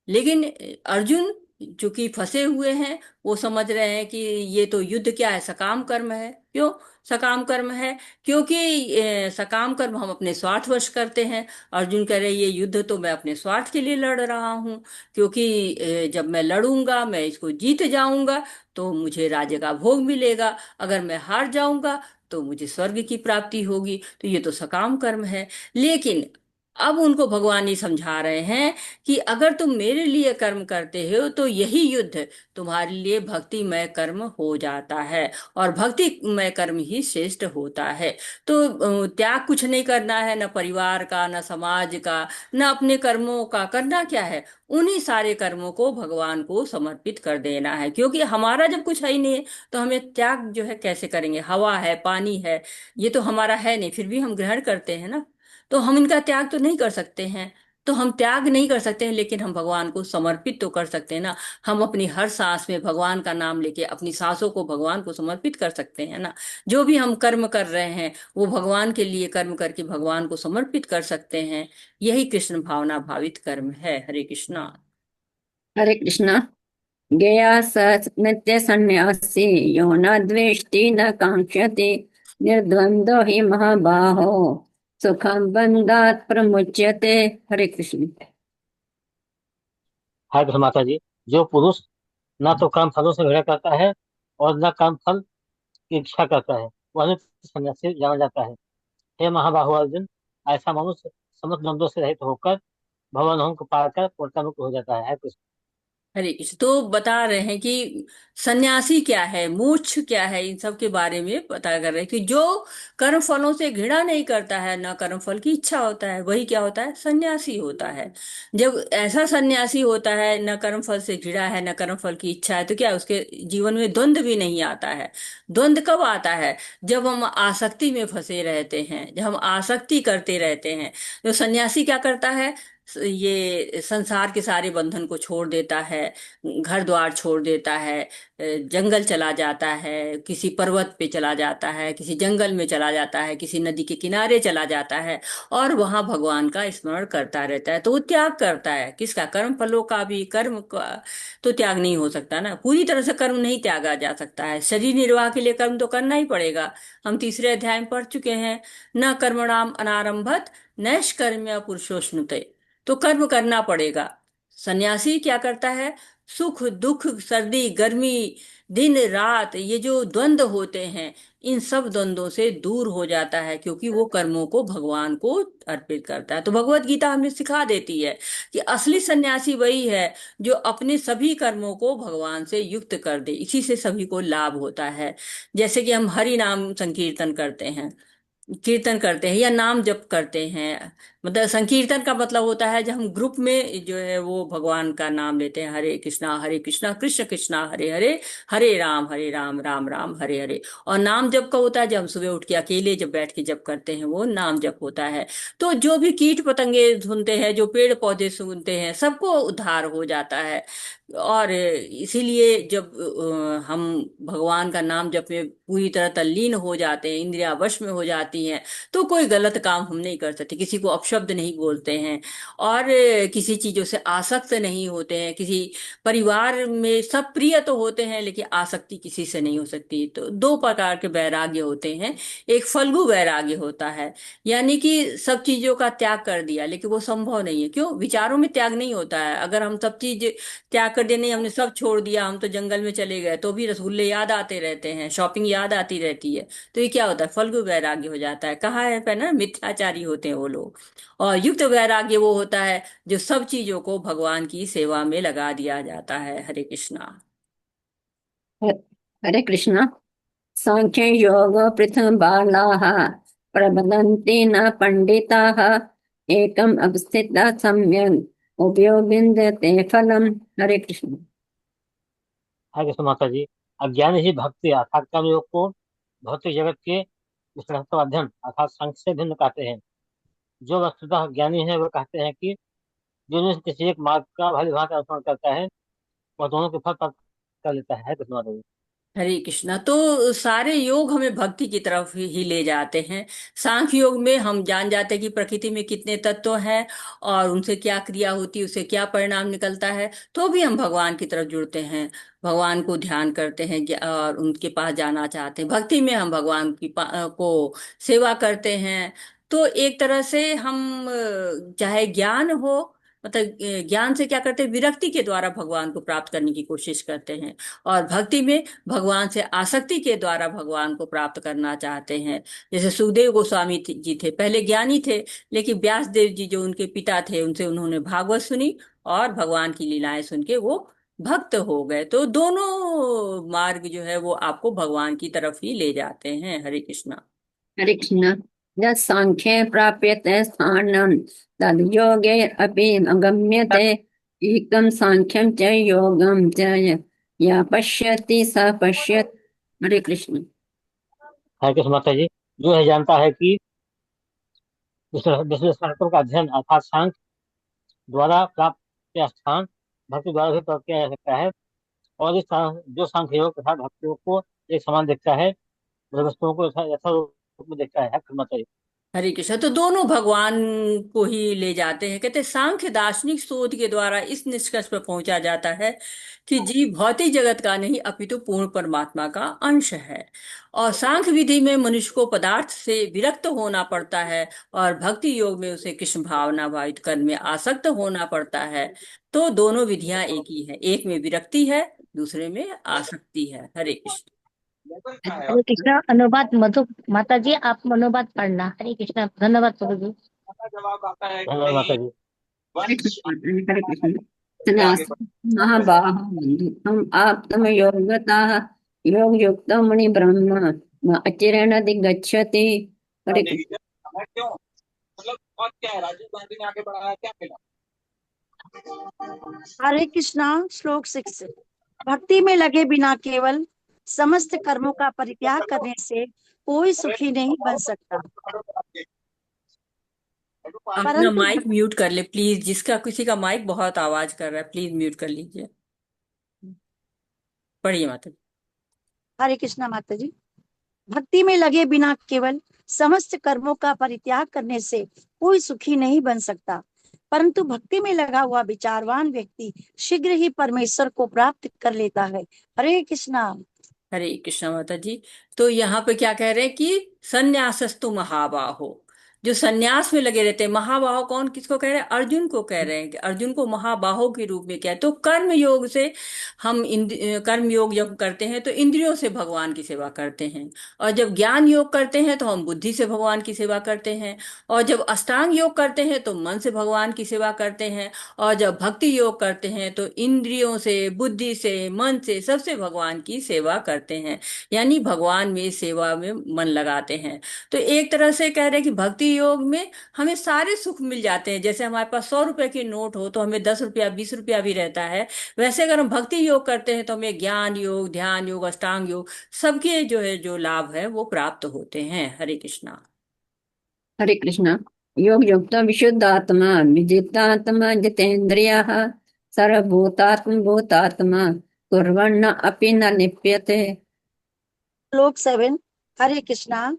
लेकिन अर्जुन चूंकि फंसे हुए हैं, वो समझ रहे हैं कि ये तो युद्ध क्या है, सकाम कर्म है। क्यों सकाम कर्म है? क्योंकि सकाम कर्म हम अपने स्वार्थवश करते हैं। अर्जुन कह रहे ये युद्ध तो मैं अपने स्वार्थ के लिए लड़ रहा हूँ, क्योंकि जब मैं लड़ूंगा, मैं इसको जीत जाऊंगा तो मुझे राज्य का भोग मिलेगा, अगर मैं हार जाऊंगा तो मुझे स्वर्ग की प्राप्ति होगी, तो ये तो सकाम कर्म है। लेकिन अब उनको भगवान ये समझा रहे हैं कि अगर तुम मेरे लिए कर्म करते हो तो यही युद्ध तुम्हारे लिए भक्तिमय कर्म हो जाता है, और भक्तिमय कर्म ही श्रेष्ठ होता है। तो त्याग कुछ नहीं करना है, न परिवार का, न समाज का, न अपने कर्मों का। करना क्या है? उन्हीं सारे कर्मों को भगवान को समर्पित कर देना है, क्योंकि हमारा जब कुछ है ही नहीं है तो हमें त्याग जो है कैसे करेंगे? हवा है, पानी है, ये तो हमारा है नहीं, फिर भी हम ग्रहण करते हैं ना। तो हम इनका त्याग तो नहीं कर सकते हैं। तो हम त्याग नहीं कर सकते हैं, लेकिन हम भगवान को समर्पित तो कर सकते हैं ना। हम अपनी हर सांस में भगवान का नाम लेके अपनी सांसों को भगवान को समर्पित कर सकते हैं ना। जो भी हम कर्म कर रहे हैं वो भगवान के लिए कर्म करके भगवान को समर्पित कर सकते हैं। यही कृष्ण भावना भावित कर्म है। हरे कृष्णा। हरे कृष्णा। गया स नित्य सन्यासी यो न द्वेष्टि न कांक्षति निर्द्वंद्व हि महाबाहो सुखम बंधात् प्रमुच्यते। हरे कृष्ण। हरे कृष्ण माता जी। जो पुरुष ना तो कर्म फलों से घृणा करता है और न कर्म फल की इच्छा करता है, वह नित्य सन्यासी जाना जाता है। हे महाबाहु अर्जुन, ऐसा मनुष्य समस्त द्वंद्वों से रहित होकर भवरों को पार कर पूर्णता मुक्त हो जाता है। हरे कृष्ण। हरे कृष्ण। तो बता रहे हैं कि सन्यासी क्या है, मोक्ष क्या है, इन सब के बारे में पता कर रहे हैं कि जो कर्म फलों से घृणा नहीं करता है, ना कर्म फल की इच्छा होता है, वही क्या होता है? सन्यासी होता है। जब ऐसा सन्यासी होता है, न कर्म फल से घृणा है, न कर्म फल की इच्छा है, तो क्या उसके जीवन में द्वंद्व भी नहीं आता है? द्वंद्व कब आता है? जब हम आसक्ति में फंसे रहते हैं, जब हम आसक्ति करते रहते हैं। तो सन्यासी क्या करता है? ये संसार के सारे बंधन को छोड़ देता है, घर द्वार छोड़ देता है, जंगल चला जाता है, किसी पर्वत पे चला जाता है, किसी जंगल में चला जाता है, किसी नदी के किनारे चला जाता है, और वहां भगवान का स्मरण करता रहता है। तो वो त्याग करता है किसका? कर्म फलों का भी। कर्म का तो त्याग नहीं हो सकता ना, पूरी तरह से कर्म नहीं त्यागा जा सकता है। शरीर निर्वाह के लिए कर्म तो करना ही पड़ेगा। हम तीसरे अध्याय में पढ़ चुके हैं, न कर्मणाम अनारंभत नैष्कर्म्य पुरुषोष्णुते। तो कर्म करना पड़ेगा। सन्यासी क्या करता है? सुख दुख, सर्दी गर्मी, दिन रात, ये जो द्वंद्व होते हैं, इन सब द्वंद्वों से दूर हो जाता है, क्योंकि वो कर्मों को भगवान को अर्पित करता है। तो भगवत गीता हमें सिखा देती है कि असली सन्यासी वही है जो अपने सभी कर्मों को भगवान से युक्त कर दे। इसी से सभी को लाभ होता है। जैसे कि हम हरि नाम संकीर्तन करते हैं, कीर्तन करते हैं या नाम जप करते हैं। मतलब संकीर्तन का मतलब होता है जब हम ग्रुप में जो है वो भगवान का नाम लेते हैं, हरे कृष्णा कृष्ण कृष्णा हरे हरे, हरे राम राम हरे हरे। और नाम जप का होता है जब हम सुबह उठ के अकेले जब बैठ के जप करते हैं, वो नाम जप होता है। तो जो भी कीट पतंगे सुनते हैं, जो पेड़ पौधे सुनते हैं, सबको उद्धार हो जाता है। और इसीलिए जब हम भगवान का नाम जप में पूरी तरह तल्लीन हो जाते हैं, इंद्रिया वश में हो जाती हैं, तो कोई गलत काम हम नहीं कर सकते, किसी को अपशब्द नहीं बोलते हैं, और किसी चीजों से आसक्त नहीं होते हैं। किसी परिवार में सब प्रिय तो होते हैं, लेकिन आसक्ति किसी से नहीं हो सकती। तो दो प्रकार के वैराग्य होते हैं। एक फल्गु वैराग्य होता है, यानी कि सब चीजों का त्याग कर दिया, लेकिन वो संभव नहीं है। क्यों? विचारों में त्याग नहीं होता है। अगर हम सब चीज त्याग कर दिया, नहीं हमने सब छोड़ दिया, हम तो जंगल में चले गए, तो भी रसगुल्ले याद आते रहते हैं, शॉपिंग याद आती रहती है, तो ये क्या होता है? फल्गु वैराग्य हो जाता है। कहाँ है पे ना, मिथ्याचारी होते हैं वो लोग। और युक्त वैराग्य वो होता है जो सब चीजों को भगवान की सेवा में लगा दिया जाता है। हरे कृष्णा। हरे कृष्णा। सांख्य योग पृथक बालाः प्रवदन्ति न पंडिताः एकम अवस्थिता सम्यक् उभयो विन्दते फलम्। हरे कृष्ण। हरे कृष्ण माता जी। अज्ञान ही भक्ति अर्थात कर्म योग को भौतिक जगत के विश्लेषण अध्ययन अर्थात सांख्य से भिन्न कहते हैं। जो वस्तुतः ज्ञानी है वह कहते हैं कि जो मनुष्य किसी एक मार्ग का भली भांति अनुसरण करता है, वह दोनों के फल प्राप्त कर लेता है। कृष्ण माता जी। हरे कृष्णा। तो सारे योग हमें भक्ति की तरफ ही ले जाते हैं। सांख्य योग में हम जान जाते हैं कि प्रकृति में कितने तत्व हैं और उनसे क्या क्रिया होती है, उससे क्या परिणाम निकलता है, तो भी हम भगवान की तरफ जुड़ते हैं, भगवान को ध्यान करते हैं और उनके पास जाना चाहते हैं। भक्ति में हम भगवान को सेवा करते हैं। तो एक तरह से हम चाहे ज्ञान हो, मतलब ज्ञान से क्या करते हैं, विरक्ति के द्वारा भगवान को प्राप्त करने की कोशिश करते हैं। और भक्ति में भगवान से आसक्ति के द्वारा भगवान को प्राप्त करना चाहते हैं। जैसे सुखदेव गोस्वामी जी थे, पहले ज्ञानी थे, लेकिन व्यास देव जी जो उनके पिता थे, उनसे उन्होंने भागवत सुनी और भगवान की लीलाएं सुन के वो भक्त हो गए। तो दोनों मार्ग जो है वो आपको भगवान की तरफ ही ले जाते हैं। हरे कृष्णा। हरे कृष्ण। यत् सांख्ये प्राप्यते स्थानं तद् योगे अपि गम्यते एकं सांख्यं च योगं च या पश्यति स पश्यत्। हरे कृष्ण। हरे कृष्ण माता जी। जो है जानता है कि विश्व शास्त्रों का अध्ययन अर्थात सांख्य द्वारा प्राप्त यह स्थान भक्ति द्वारा भी प्राप्त किया जा सकता है। और जो सांख्य योग तथा भक्ति योग को एक समान देखता है, वस्तुओं को यथा रूप में देखता है। हरे कृष्ण माता जी। हरे कृष्ण। तो दोनों भगवान को ही ले जाते हैं। कहते हैं सांख्य दार्शनिक शोध के द्वारा इस निष्कर्ष पर पहुंचा जाता है कि जीव भौतिक जगत का नहीं अपितु पूर्ण परमात्मा का अंश है। और सांख्य विधि में मनुष्य को पदार्थ से विरक्त होना पड़ता है और भक्ति योग में उसे कृष्ण भावना भावित कर्म में आसक्त होना पड़ता है। तो दोनों विधियां एक ही है, एक में विरक्ति है, दूसरे में आसक्ति है। हरे कृष्ण। हरे कृष्णा। अनुवाद मधु माता जी, आप अनुवाद पढ़ना। हरे कृष्णा। धन्यवाद प्रभु जी। धन्यवाद माता जी। हरे कृष्ण। हरे कृष्ण। सन्यास महाबाहो बन्धुत्वम् आप्तम योगतः योग युक्तो मुनि ब्रह्म न अचिरेण दिगच्छति। हरे कृष्ण। हरे कृष्णा। श्लोक 6। भक्ति में लगे बिना केवल समस्त कर्मों का परित्याग करने से कोई सुखी नहीं बन सकता, अपना परंतु माइक म्यूट कर ले प्लीज, जिसका किसी का माइक बहुत आवाज कर रहा है, प्लीज म्यूट कर लीजिए। पढ़िए माता जी। हरे कृष्णा माता जी। भक्ति में लगे बिना केवल समस्त कर्मों का परित्याग करने से कोई सुखी नहीं बन सकता, परंतु भक्ति में लगा हुआ विचारवान व्यक्ति शीघ्र ही परमेश्वर को प्राप्त कर लेता है। हरे कृष्णा। हरे कृष्णा माता जी। तो यहाँ पे क्या कह रहे हैं कि संन्यासस्तु महाबाहो, जो संन्यास में लगे रहते हैं। महाबाहो कौन, किसको कह रहे हैं? अर्जुन को कह रहे हैं कि अर्जुन को महाबाहो के रूप में क्या है। तो कर्म योग से हम कर्म योग जब करते हैं तो इंद्रियों से भगवान की सेवा करते हैं, और जब ज्ञान योग करते हैं तो हम बुद्धि से भगवान की सेवा करते हैं, और जब अष्टांग योग करते हैं तो मन से भगवान की सेवा करते हैं, और जब भक्ति योग करते हैं तो इंद्रियों से, बुद्धि से, मन से, सबसे भगवान की सेवा करते हैं। यानी भगवान में सेवा में मन लगाते हैं। तो एक तरह से कह रहे हैं कि भक्ति योग में हमें सारे सुख मिल जाते हैं। जैसे हमारे पास 100 रुपए की नोट हो तो हमें 10 रुपया 20 रुपया भी रहता है, वैसे अगर हम भक्ति योग करते हैं तो हमें ज्ञान योग, ध्यान योग, अष्टांग योग, सबके जो है जो लाभ है वो प्राप्त होते हैं। हरे कृष्णा। हरे कृष्ण। योग युक्त विशुद्धात्मा विजितात्मा जितेन्द्रियः सर्वभूतात्म भूतात्मा कुर्वन्न अपि न लिप्यते। श्लोक 7। हरे कृष्णा।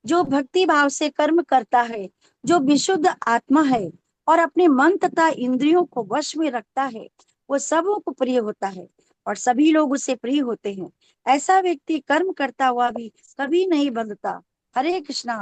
जो भक्ति भाव से कर्म करता है, जो विशुद्ध आत्मा है और अपने मन तथा इंद्रियों को वश में रखता है, वो सबों को प्रिय होता है और सभी लोग उसे प्रिय होते हैं। ऐसा व्यक्ति कर्म करता हुआ भी कभी नहीं बंधता। हरे कृष्णा।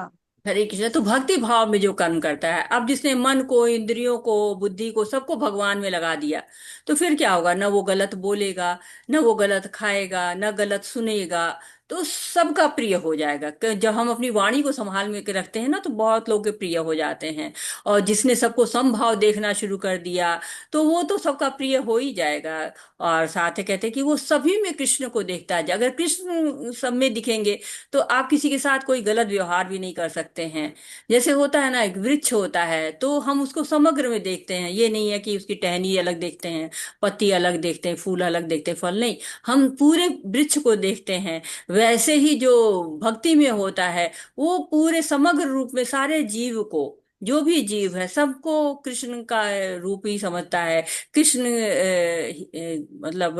हरे कृष्ण। तो भक्ति भाव में जो कर्म करता है, अब जिसने मन को, इंद्रियों को, बुद्धि को, सबको भगवान में लगा दिया, तो फिर क्या होगा? न वो गलत बोलेगा, न वो गलत खाएगा, न गलत सुनेगा, तो सबका प्रिय हो जाएगा। जब हम अपनी वाणी को संभाल में के रखते हैं ना, तो बहुत लोग के प्रिय हो जाते हैं। और जिसने सबको समभाव देखना शुरू कर दिया, तो वो तो सबका प्रिय हो ही जाएगा। और साथ ही कहते हैं कि वो सभी में कृष्ण को देखता है। अगर कृष्ण सब में दिखेंगे तो आप किसी के साथ कोई गलत व्यवहार भी नहीं कर सकते हैं। जैसे होता है ना, एक वृक्ष होता है तो हम उसको समग्र में देखते हैं, ये नहीं है कि उसकी टहनी अलग देखते हैं, पत्ती अलग देखते हैं, फूल अलग देखते हैं, फल नहीं, हम पूरे वृक्ष को देखते हैं। वैसे ही जो भक्ति में होता है, वो पूरे समग्र रूप में सारे जीव को जो भी जीव है सबको कृष्ण का रूप ही समझता है। कृष्ण मतलब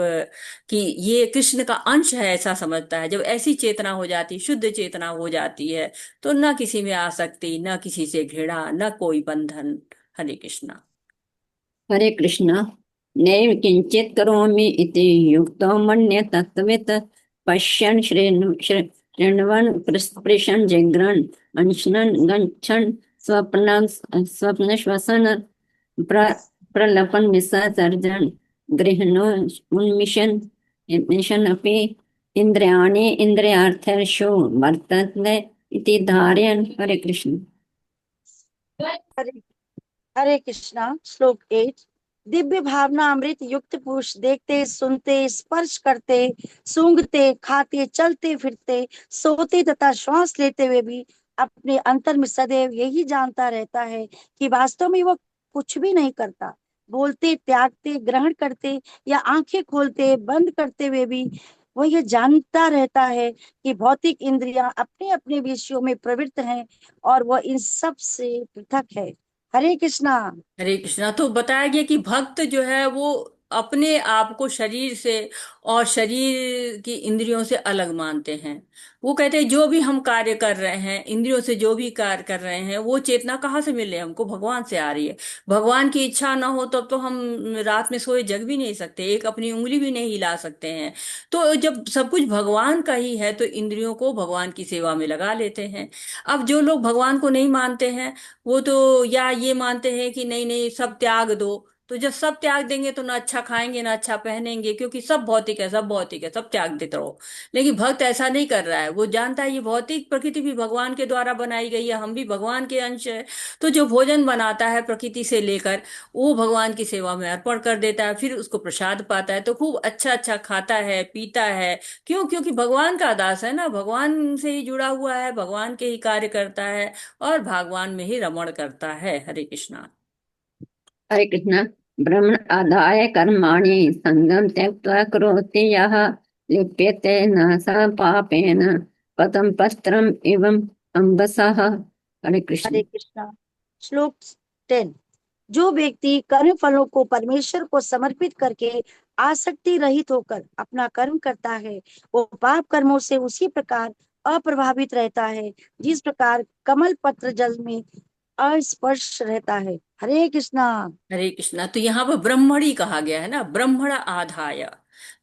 कि ये कृष्ण का अंश है ऐसा समझता है। जब ऐसी चेतना हो जाती, शुद्ध चेतना हो जाती है, तो न किसी में आसक्ति, न किसी से घृणा, न कोई बंधन। हरे कृष्णा। हरे कृष्ण। नैव किंचित करोमि इति युक्तो मन्यते तत्त्ववित् पश्यन् शृण्वन् स्पृशन् जिघ्रन् अश्नन् गच्छन् स्वप्नश्वसन् प्रलपन् विसर्जन् गृह्णोन्मिषन् मिषन् अपि इन्द्रियाणि इन्द्रियार्थेषु वर्तन्ते इति धारयन्। हरे कृष्ण। हरे हरे कृष्णा। श्लोक 8। दिव्य भावना अमृत युक्त पुरुष देखते, सुनते, स्पर्श करते, सूंघते, खाते, चलते फिरते, सोते तथा श्वास लेते हुए भी अपने अंतर में सदैव यही जानता रहता है कि वास्तव में वो कुछ भी नहीं करता। बोलते, त्यागते, ग्रहण करते या आंखें खोलते बंद करते हुए भी वो ये जानता रहता है कि भौतिक इंद्रियां अपने अपने विषयों में प्रवृत्त हैं और वह इन सब से पृथक है। हरे कृष्णा। हरे कृष्णा। तो बताया गया कि भक्त जो है वो अपने आप को शरीर से और शरीर की इंद्रियों से अलग मानते हैं। वो कहते हैं जो भी हम कार्य कर रहे हैं, इंद्रियों से जो भी कार्य कर रहे हैं, वो चेतना कहाँ से मिल रही है हमको? भगवान से आ रही है। भगवान की इच्छा ना हो तब तो हम रात में सोए जग भी नहीं सकते, एक अपनी उंगली भी नहीं हिला सकते हैं। तो जब सब कुछ भगवान का ही है तो इंद्रियों को भगवान की सेवा में लगा लेते हैं। अब जो लोग भगवान को नहीं मानते हैं, वो तो या ये मानते हैं कि नहीं नहीं सब त्याग दो। तो जब सब त्याग देंगे तो ना अच्छा खाएंगे ना अच्छा पहनेंगे, क्योंकि सब भौतिक है, सब भौतिक है, सब त्याग देते रहो। लेकिन भक्त ऐसा नहीं कर रहा है। वो जानता है ये भौतिक प्रकृति भी भगवान के द्वारा बनाई गई है, हम भी भगवान के अंश है। तो जो भोजन बनाता है प्रकृति से लेकर, वो भगवान की सेवा में अर्पण कर देता है, फिर उसको प्रसाद पाता है तो खूब अच्छा अच्छा खाता है, पीता है। क्यों? क्योंकि भगवान का दास है ना, भगवान से ही जुड़ा हुआ है, भगवान के ही कार्य करता है और भगवान में ही रमण करता है। हरे कृष्णा। हरे कृष्ण। ब्रह्मण आदाय कर्माणि संगम त्यक्त्वा करोति यः लिप्यते न स पापेन पतम पत्रम एवं अम्बसः। हरे कृष्ण। हरे कृष्णा। श्लोक 10। जो व्यक्ति कर्म फलों को परमेश्वर को समर्पित करके आसक्ति रहित होकर अपना कर्म करता है, वो पाप कर्मों से उसी प्रकार अप्रभावित रहता है जिस प्रकार कमल पत्र जल में अस्पर्श रहता है। हरे कृष्णा। हरे कृष्णा। तो यहाँ पर ब्रह्मणी कहा गया है ना, ब्रह्मण आधाय।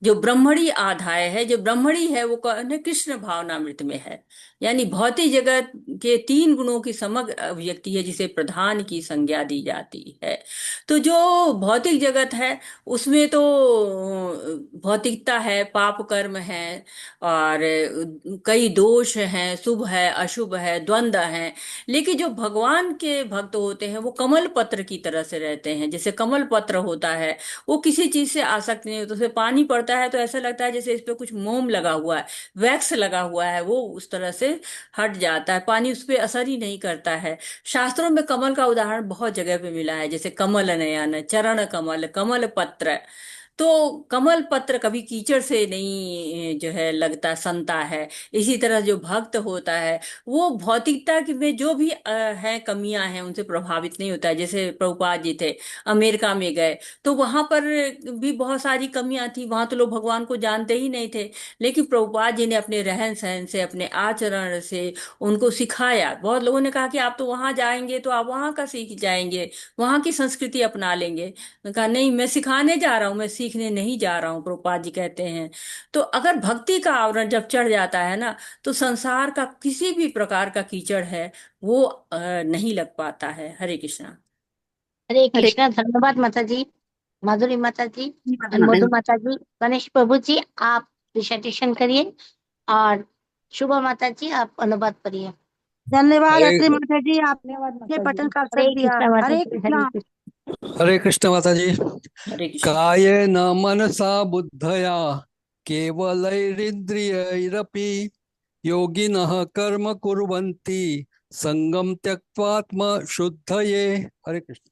जो ब्रह्मणी आधाय है, जो ब्रह्मणी है, वो कौन है? कृष्ण भावनामृत में है। यानी भौतिक जगत के तीन गुणों की समग्र अभिव्यक्ति है, जिसे प्रधान की संज्ञा दी जाती है। तो जो भौतिक जगत है उसमें तो भौतिकता है, पाप कर्म है, और कई दोष हैं, शुभ है, अशुभ है, द्वंद्व है। लेकिन जो भगवान के भक्त होते हैं वो कमल पत्र की तरह से रहते हैं। जैसे कमल पत्र होता है, वो किसी चीज से आसक्त नहीं होता। उसमें पानी पड़ता है तो ऐसा लगता है जैसे इस पे कुछ मोम लगा हुआ है, वैक्स लगा हुआ है, वो उस तरह से हट जाता है, पानी उस पर असर ही नहीं करता है। शास्त्रों में कमल का उदाहरण बहुत जगह पे मिला है, जैसे कमल नयन, चरण कमल, कमल पत्र। तो कमल पत्र कभी कीचड़ से नहीं जो है लगता, सनता है। इसी तरह जो भक्त होता है वो भौतिकता में जो भी है कमियां हैं उनसे प्रभावित नहीं होता है। जैसे प्रभुपाद जी थे, अमेरिका में गए तो वहां पर भी बहुत सारी कमियां थी, वहां तो लोग भगवान को जानते ही नहीं थे। लेकिन प्रभुपाद जी ने अपने रहन सहन से, अपने आचरण से उनको सिखाया। बहुत लोगों ने कहा कि आप तो वहां जाएंगे तो आप वहां का सीख जाएंगे, वहां की संस्कृति अपना लेंगे। मैं कहा नहीं, मैं सिखाने जा रहा हूँ, मैं सीखने नहीं जा रहा हूँ, प्रभुपाद जी कहते हैं। तो अगर भक्ति का आवरण जब चढ़ जाता है ना, तो संसार का किसी भी प्रकार का कीचड़ है वो नहीं लग पाता है। हरे कृष्णा। हरे हरे कृष्णा। धन्यवाद माता जी, माधुरी माता जी और कृष्ण। मधु माता जी। गणेश प्रभु जी आप रिसाइटेशन करिए और शुभ माता जी आप अनुवाद पढ़िए। धन्यवाद हरे अत्रि माता जी, धन्यवाद आपने माता पठन जी। का अवसर हरे दिया। कृष्णा माता हरे जी, हरे कृष्णा। कृष्णा। हरे कृष्ण माता जी। हरे कृष्णा। कायेन मनसा बुद्धया केवलैरिन्द्रियैरपि योगिनः कर्म कुर्वन्ति संगम त्यक्त्वात्म शुद्धये। हरे कृष्ण।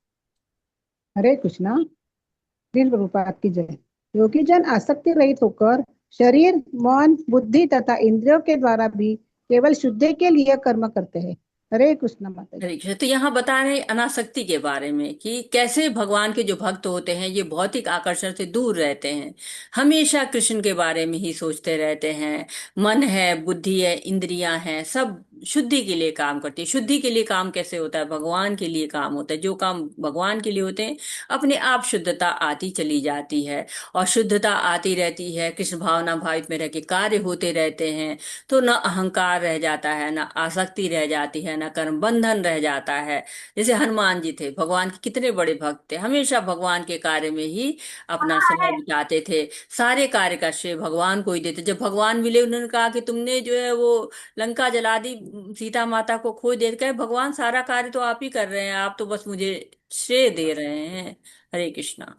हरे कृष्णा। श्रील प्रभुपाद की जय। योगी जन आसक्ति रहित होकर शरीर, मन, बुद्धि तथा इंद्रियों के द्वारा भी केवल शुद्धि के लिए कर्म करते हैं। हरे कृष्ण माता जी। हरे कृष्ण। तो यहाँ बता रहे हैं अनासक्ति के बारे में कि कैसे भगवान के जो भक्त होते हैं ये भौतिक आकर्षण से दूर रहते हैं, हमेशा कृष्ण के बारे में ही सोचते रहते हैं। मन है, बुद्धि है, इंद्रियां हैं, सब शुद्धि के लिए काम करती है। शुद्धि के लिए काम कैसे होता है? भगवान के लिए काम होता है। जो काम भगवान के लिए होते हैं अपने आप शुद्धता आती चली जाती है, और शुद्धता आती रहती है, कृष्ण भावना भावित में रह के कार्य होते रहते हैं। तो न अहंकार रह जाता है, न आसक्ति रह जाती है, न कर्म बंधन रह जाता है। जैसे हनुमान जी थे, भगवान के कितने बड़े भक्त थे, हमेशा भगवान के कार्य में ही अपना समय बिताते थे। सारे कार्य का श्रेय भगवान को ही देते। जब भगवान मिले उन्होंने कहा कि तुमने जो है वो लंका जला दी, सीता माता को खो दे, कहे भगवान सारा कार्य तो आप ही कर रहे हैं, आप तो बस मुझे श्रेय दे रहे हैं। हरे कृष्णा।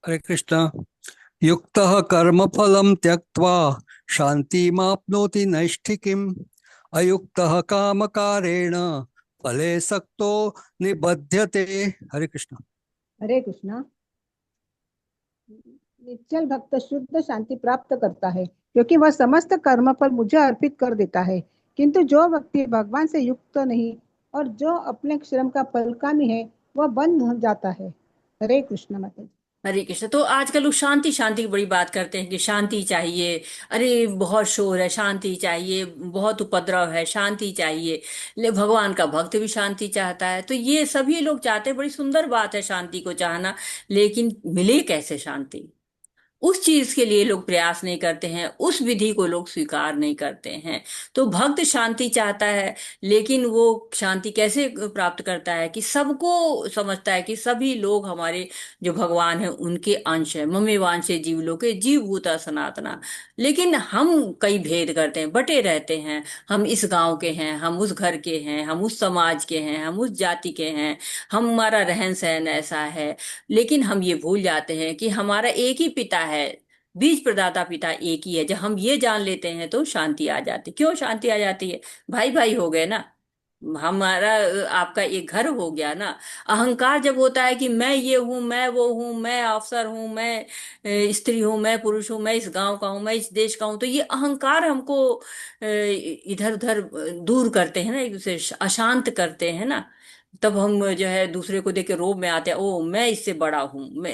हरे कृष्ण। युक्तः कर्मफलं त्यक्त्वा शान्तिमाप्नोति नैष्ठिकीम् अयुक्तः कामकारेण फले सक्तो निबध्यते। हरे कृष्ण। हरे कृष्ण। निश्चल भक्त शुद्ध शांति प्राप्त करता है क्योंकि वह समस्त कर्म पर मुझे अर्पित कर देता है। किंतु जो व्यक्ति भगवान से युक्त नहीं और जो अपने श्रम का फलकामी है वह बंद हो जाता है। हरे कृष्ण माता जी। हरे कृष्ण। तो आजकल लोग शांति शांति की बड़ी बात करते हैं कि शांति चाहिए, अरे बहुत शोर है, शांति चाहिए, बहुत उपद्रव है, शांति चाहिए। ले भगवान का भक्त भी शांति चाहता है। तो ये सभी लोग चाहते हैं, बड़ी सुंदर बात है शांति को चाहना, लेकिन मिले कैसे शांति? उस चीज के लिए लोग प्रयास नहीं करते हैं, उस विधि को लोग स्वीकार नहीं करते हैं। तो भक्त शांति चाहता है, लेकिन वो शांति कैसे प्राप्त करता है कि सबको समझता है कि सभी लोग हमारे जो भगवान है उनके अंश है। ममे वांशे जीवलोके जीव भूता सनातना। लेकिन हम कई भेद करते हैं, बटे रहते हैं। हम इस गांव के हैं, हम उस घर के हैं, हम उस समाज के हैं, हम उस जाति के हैं, हमारा रहन सहन ऐसा है। लेकिन हम ये भूल जाते हैं कि हमारा एक ही पिता है, बीज प्रदाता पिता एक ही है। जब हम ये जान लेते हैं तो शांति आ जाती। क्यों शांति आ जाती है? भाई भाई हो गए ना, हमारा आपका एक घर हो गया ना। अहंकार जब होता है कि मैं ये हूं, मैं वो हूं, मैं अफसर हूं, मैं स्त्री हूं, मैं पुरुष हूं, मैं इस गांव का हूं, मैं इस देश का हूं, तो ये अहंकार हमको इधर उधर दूर करते हैं ना, एक दूसरे से अशांत करते हैं ना। तब हम जो है दूसरे को देख के रोब में आते हैं, ओ मैं इससे बड़ा हूं मैं।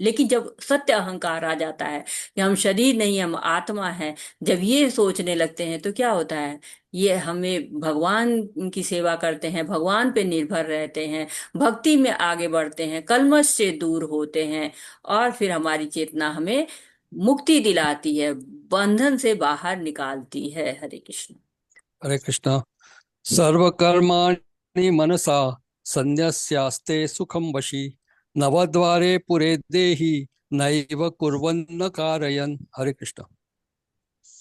लेकिन जब सत्य अहंकार आ जाता है कि हम शरीर नहीं, हम आत्मा है, जब ये सोचने लगते हैं तो क्या होता है? ये हमें भगवान की सेवा करते हैं, भगवान पे निर्भर रहते हैं, भक्ति में आगे बढ़ते हैं, कलमश से दूर होते हैं, और फिर हमारी चेतना हमें मुक्ति दिलाती है, बंधन से बाहर निकालती है। हरे कृष्ण। हरे कृष्ण। सर्वकर्माणि मनसा संन्यस्यास्ते सुखं वशी नवद्वारे पुरे देहि नैव कुर्वन्न कारयन्। हरे कृष्ण।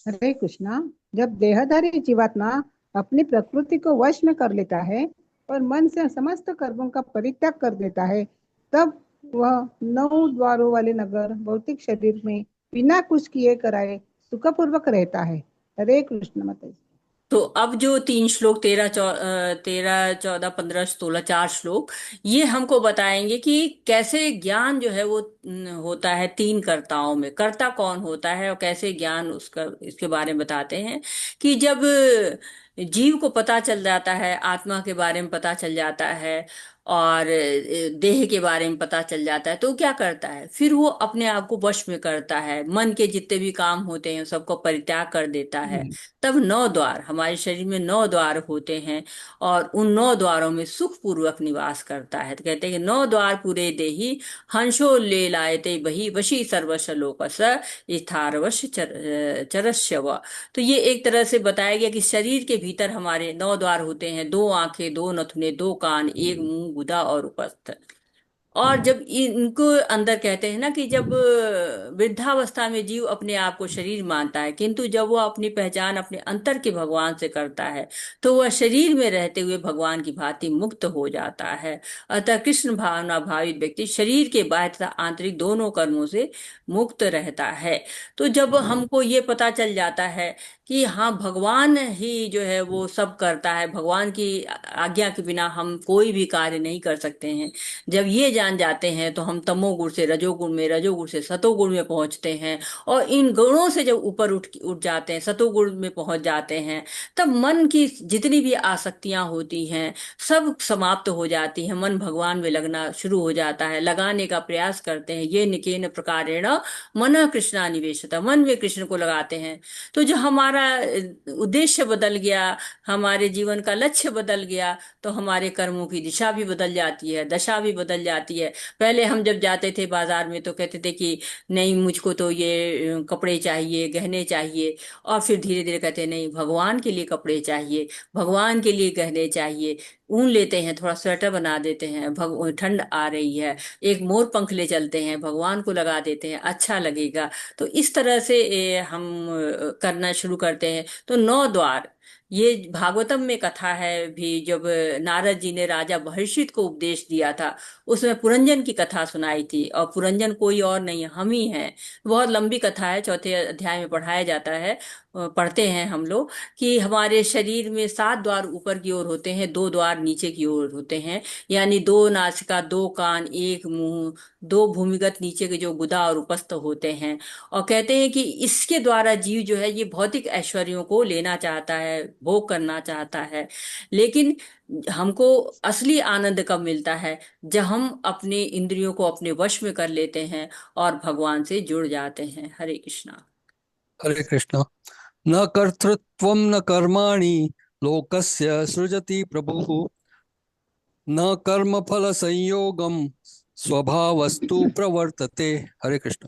हरे कृष्णा। जब देहधारी जीवात्मा अपनी प्रकृति को वश में कर लेता है और मन से समस्त कर्मों का परित्याग कर देता है, तब वह 9 द्वारों वाले नगर भौतिक शरीर में बिना कुछ किए कराए सुखपूर्वक रहता है। हरे कृष्ण माता जी। तो अब जो 3 श्लोक, 13, 14, 15, 16, 4 श्लोक, ये हमको बताएंगे कि कैसे ज्ञान जो है वो होता है 3 कर्ताओं में। कर्ता कौन होता है और कैसे ज्ञान उसका, इसके बारे में बताते हैं कि जब जीव को पता चल जाता है, आत्मा के बारे में पता चल जाता है, और देह के बारे में पता चल जाता है, तो क्या करता है? फिर वो अपने आप को वश में करता है, मन के जितने भी काम होते हैं सबको परित्याग कर देता है। तब 9 द्वार, हमारे शरीर में 9 द्वार होते हैं, और उन 9 द्वारों में सुख पूर्वक निवास करता है। तो कहते हैं कि 9 द्वार पूरे देहि हंसो ले लायते बही वशी सर्वश लोकस स्थारवश चरस्य व। तो ये एक तरह से बताया गया कि शरीर के भीतर हमारे 9 द्वार होते हैं, 2 आंखें, 2 नथुने, 2 कान, 1 मुंह, गुदा और उपस्थ। और जब इनको अंदर कहते हैं ना कि जब वृद्धावस्था में जीव अपने आप को शरीर मानता है, किंतु जब वो अपनी पहचान अपने अंतर के भगवान से करता है तो वह शरीर में रहते हुए भगवान की भांति मुक्त हो जाता है। अतः कृष्ण भावना भावित व्यक्ति शरीर के बाह्य तथा आंतरिक दोनों कर्मों से मुक्त रहता है। तो जब हमको ये पता चल जाता है कि हाँ, भगवान ही जो है वो सब करता है, भगवान की आज्ञा के बिना हम कोई भी कार्य नहीं कर सकते हैं। जब ये जान जाते हैं तो हम तमोगुण से रजोगुण में, रजोगुण से सतोगुण में पहुंचते हैं। और इन गुणों से जब ऊपर उठ उठ जाते हैं, सतोगुण में पहुंच जाते हैं, तब मन की जितनी भी आसक्तियां होती हैं सब समाप्त हो जाती हैं। मन भगवान में लगना शुरू हो जाता है, लगाने का प्रयास करते हैं। ये निकेन प्रकारेण मन कृष्णा निवेशता, मन में कृष्ण को लगाते हैं। तो जो हमारा उद्देश्य बदल गया, हमारे जीवन का लक्ष्य बदल गया, तो हमारे कर्मों की दिशा भी बदल जाती है, दशा भी बदल जाती है। पहले हम जब जाते थे बाजार में तो कहते थे कि नहीं, मुझको तो ये कपड़े चाहिए, गहने चाहिए। और फिर धीरे धीरे कहते नहीं, भगवान के लिए कपड़े चाहिए, भगवान के लिए गहने चाहिए। ऊन लेते हैं, थोड़ा स्वेटर बना देते हैं, ठंड आ रही है, एक मोर पंख ले चलते हैं, भगवान को लगा देते हैं, अच्छा लगेगा। तो इस तरह से हम करना शुरू करते हैं। तो 9 द्वार, ये भागवतम में कथा है भी, जब नारद जी ने राजा बहिष्ठित को उपदेश दिया था, उसमें पुरंजन की कथा सुनाई थी। और पुरंजन कोई और नहीं, हम ही हैं। बहुत लंबी कथा है, 4थे अध्याय में पढ़ाया जाता है, पढ़ते हैं हम लोग, कि हमारे शरीर में 7 द्वार ऊपर की ओर होते हैं, 2 द्वार नीचे की ओर होते हैं। यानी 2 नासिका, 2 कान, 1 मुंह, 2 भूमिगत नीचे के जो गुदा और उपस्थ होते हैं। और कहते हैं कि इसके द्वारा जीव जो है ये भौतिक ऐश्वर्यों को लेना चाहता है, भोग करना चाहता है। लेकिन हमको असली आनंद कब मिलता है? जब हम अपने इंद्रियों को अपने वश में कर लेते हैं और भगवान से जुड़ जाते हैं। हरे कृष्णा। हरे कृष्ण। न कर्तृत्वं न कर्माणि लोकस्य सृजति प्रभुः, न कर्मफल संयोगम स्वभावस्तु प्रवर्तते। हरे कृष्ण।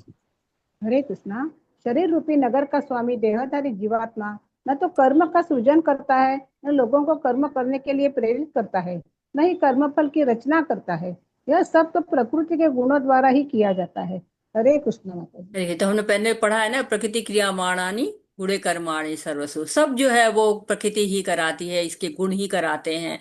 हरे कृष्णा। शरीर रूपी नगर का स्वामी देहधारी जीवात्मा न तो कर्म का सृजन करता है, न लोगों को कर्म करने के लिए प्रेरित करता है, न ही कर्मफल की रचना करता है। यह सब तो प्रकृति के गुणों द्वारा ही किया जाता है। हरे कृष्ण माता जी। देखिए, तो हमने पहले पढ़ा है ना, प्रकृति क्रियामाणानि गुणे कर्माणि सर्वसु, सब जो है वो प्रकृति ही कराती है, इसके गुण ही कराते हैं।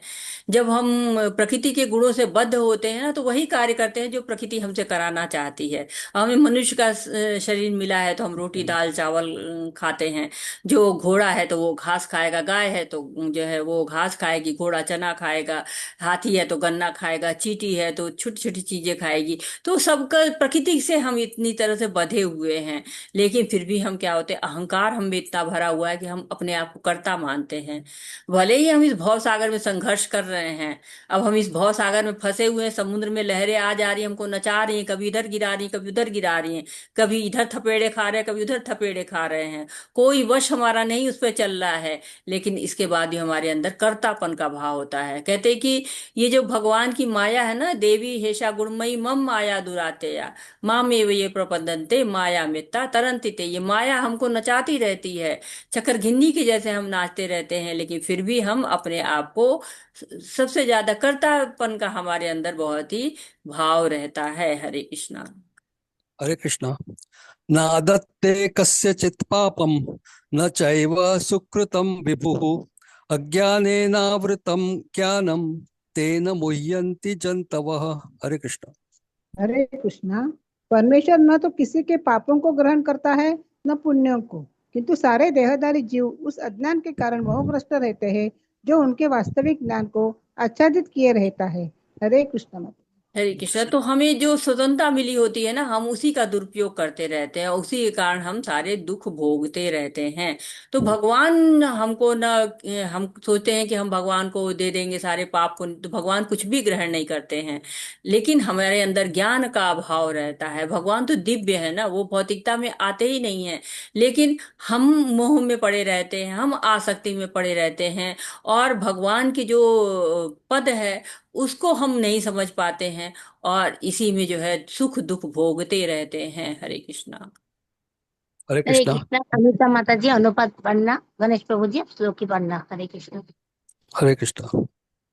जब हम प्रकृति के गुणों से बद्ध होते हैं ना, तो वही कार्य करते हैं जो प्रकृति हमसे कराना चाहती है। हमें मनुष्य का शरीर मिला है तो हम रोटी दाल चावल खाते हैं। जो घोड़ा है तो वो घास खाएगा, गाय है तो जो है वो घास खाएगी, घोड़ा चना खाएगा, हाथी है तो गन्ना खाएगा, चींटी है तो छोटी छोटी चीजें खाएगी। तो सबका प्रकृति से हम इतनी तरह से बंधे हुए हैं। लेकिन फिर भी हम क्या होते हैं, अहंकार हम में इतना भरा हुआ है कि हम अपने आप को कर्ता मानते हैं। भले ही हम इस भव सागर में संघर्ष कर रहे हैं, अब हम इस भव सागर में फंसे हुए हैं, समुद्र में लहरें आ जा रही हैं, हमको नचा रही हैं, कभी इधर गिरा रही हैं, कभी उधर गिरा रही हैं, कभी इधर थपेड़े खा रहे हैं, कभी उधर थपेड़े खा रहे हैं। कोई वश हमारा नहीं उस पर चल रहा है। लेकिन इसके बाद भी हमारे अंदर कर्तापन का भाव होता है। कहते हैं कि ये जो भगवान की माया है ना, देवी हेषा गुणमयी मम माया दुरातेया मामेव ये प्रपदन्ते माया मित्ता तरंति ते, ये माया हमको नचाती रहती है, चक्कर घिन्नी के जैसे हम नाचते रहते हैं। लेकिन फिर भी हम अपने आप को, सबसे ज्यादा कर्तापन का हमारे अंदर बहुत ही भाव रहता है। हरे कृष्णा। हरे कृष्ण। नादत्ते कस्यचित् पापम न चैव सुकृतं विभुः, अज्ञानेनावृतं ज्ञानं तेन मुह्यन्ति जन्तवः। हरे कृष्ण। हरे कृष्णा। परमेश्वर न तो किसी के पापों को ग्रहण करता है न पुण्यों को, किंतु सारे देहधारी जीव उस अज्ञान के कारण मोहग्रस्त रहते हैं जो उनके वास्तविक ज्ञान को आच्छादित किए रहता है। हरे कृष्ण माता। हरे कृष्ण। तो हमें जो स्वतंत्रता मिली होती है ना, हम उसी का दुरुपयोग करते रहते हैं, उसी के कारण हम सारे दुख भोगते रहते हैं। तो भगवान हमको न, हम सोचते हैं कि हम भगवान को दे देंगे सारे पाप को, तो भगवान कुछ भी ग्रहण नहीं करते हैं। लेकिन हमारे अंदर ज्ञान का अभाव रहता है। भगवान तो दिव्य है ना, वो भौतिकता में आते ही नहीं है। लेकिन हम मोह में पड़े रहते हैं, हम आसक्ति में पड़े रहते हैं, और भगवान की जो पद है उसको हम नहीं समझ पाते हैं, और इसी में जो है सुख दुख भोगते रहते हैं। हरे कृष्णा। हरे हरे कृष्ण। कृष्णा। अमिता माता जी अनुपात पढ़ना, गणेश प्रभु जी आप श्लोक की पढ़ना। हरे कृष्ण। हरे कृष्ण।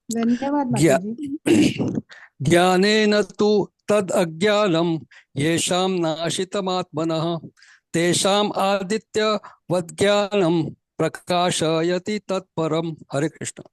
धन्यवाद माता ज्ञा जी। ज्ञानेन तु तद् अज्ञानं येषां नाशितमात्मनः, तेषाम् आदित्यवत् ज्ञानं प्रकाशयति तत्परम्। हरे कृष्ण।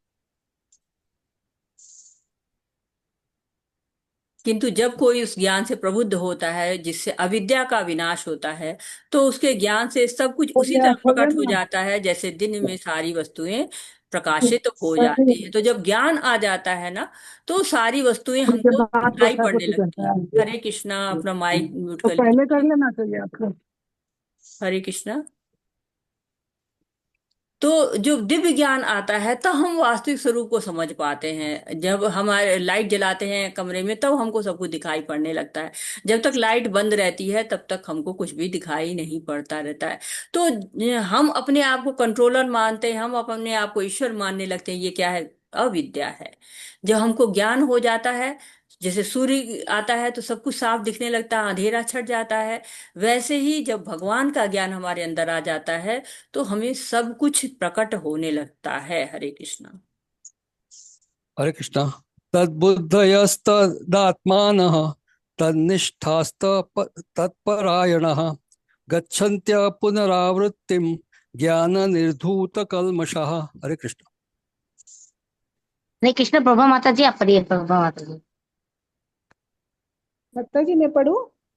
किंतु जब कोई उस ज्ञान से प्रबुद्ध होता है जिससे अविद्या का विनाश होता है, तो उसके ज्ञान से सब कुछ उसी तरह प्रकट हो जाता है जैसे दिन में सारी वस्तुएं प्रकाशित हो जाती है। तो जब ज्ञान आ जाता है ना, तो सारी वस्तुएं हमको दिखाई पड़ने लगती हैं। हरे कृष्णा, अपना माइक म्यूट तो कर पहले लीजिए। कर लेना चाहिए आपको। हरे कृष्णा। तो जो दिव्य ज्ञान आता है तब हम वास्तविक स्वरूप को समझ पाते हैं। जब हमारे लाइट जलाते हैं कमरे में तब हमको सब कुछ दिखाई पड़ने लगता है। जब तक लाइट बंद रहती है तब तक हमको कुछ भी दिखाई नहीं पड़ता रहता है। तो हम अपने आप को कंट्रोलर मानते हैं, हम अपने आप को ईश्वर मानने लगते हैं। ये क्या है? अविद्या है। जब हमको ज्ञान हो जाता है, जैसे सूर्य आता है तो सब कुछ साफ दिखने लगता है, अंधेरा छट जाता है, वैसे ही जब भगवान का ज्ञान हमारे अंदर आ जाता है तो हमें सब कुछ प्रकट होने लगता है। हरे कृष्णा। हरे कृष्णा। तद्बुद्धयस्तदात्मानः तन्निष्ठास्त तत्परायणः गच्छन्त्य पुनरावृत्तिं ज्ञान निर्धूत कल्मषः। हरे कृष्ण। नहीं कृष्ण, प्रभा माता जी आप पढ़िए। प्रभा माता जी। माता जी मैं पढ़ूं?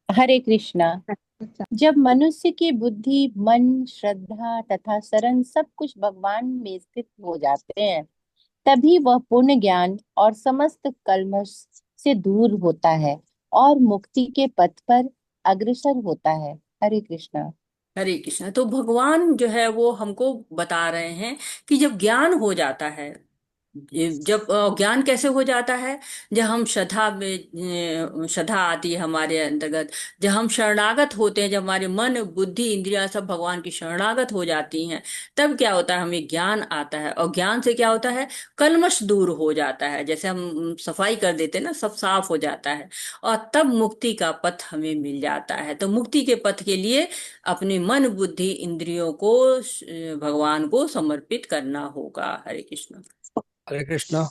हरे कृष्णा। अच्छा। जब मनुष्य की बुद्धि, मन, श्रद्धा तथा शरण सब कुछ भगवान में स्थित हो जाते हैं, तभी वह पूर्ण ज्ञान और समस्त कल्मश से दूर होता है और मुक्ति के पथ पर अग्रसर होता है। हरे कृष्णा। हरे कृष्णा। तो भगवान जो है वो हमको बता रहे हैं कि जब ज्ञान हो जाता है, जब ज्ञान कैसे हो जाता है? जब हम श्रद्धा में श्रद्धा आती है हमारे अंतर्गत, जब हम शरणागत होते हैं, जब हमारे मन बुद्धि इंद्रियां सब भगवान की शरणागत हो जाती हैं, तब क्या होता है? हमें ज्ञान आता है। और ज्ञान से क्या होता है? कल्मश दूर हो जाता है। जैसे हम सफाई कर देते हैं ना, सब साफ हो जाता है और तब मुक्ति का पथ हमें मिल जाता है। तो मुक्ति के पथ के लिए अपने मन बुद्धि इंद्रियों को भगवान को समर्पित करना होगा। हरे कृष्ण। हरे कृष्ण।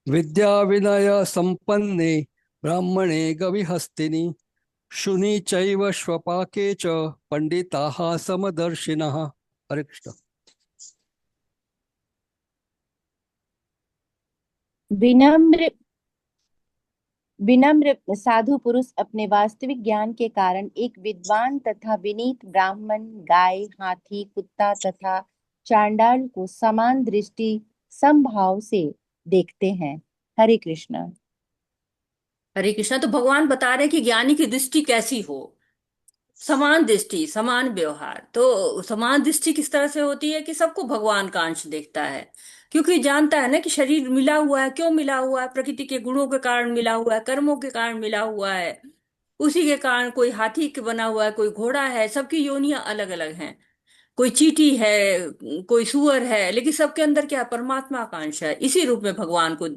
विद्या विनय संपन्ने ब्राह्मणे गविहस्तिनि शुनि चैव श्वपाके च पंडिताः समदर्शिनः। हरे कृष्ण। विनम्र विनम्र साधु पुरुष अपने वास्तविक ज्ञान के कारण एक विद्वान तथा विनीत ब्राह्मण, गाय, हाथी, कुत्ता तथा चांडाल को समान दृष्टि समभाव से देखते हैं। हरे कृष्णा। हरे कृष्णा। तो भगवान बता रहे हैं कि ज्ञानी की दृष्टि कैसी हो। समान दृष्टि, समान व्यवहार। तो समान दृष्टि किस तरह से होती है? कि सबको भगवान का अंश देखता है, क्योंकि जानता है ना कि शरीर मिला हुआ है। क्यों मिला हुआ है? प्रकृति के गुणों के कारण मिला हुआ है, कर्मों के कारण मिला हुआ है। उसी के कारण कोई हाथी के बना हुआ है, कोई घोड़ा है। सबकी योनियां अलग अलग हैं। कोई चींटी है, कोई सुअर है, लेकिन सबके अंदर क्या? परमात्मा का अंश है। इसी रूप में भगवान को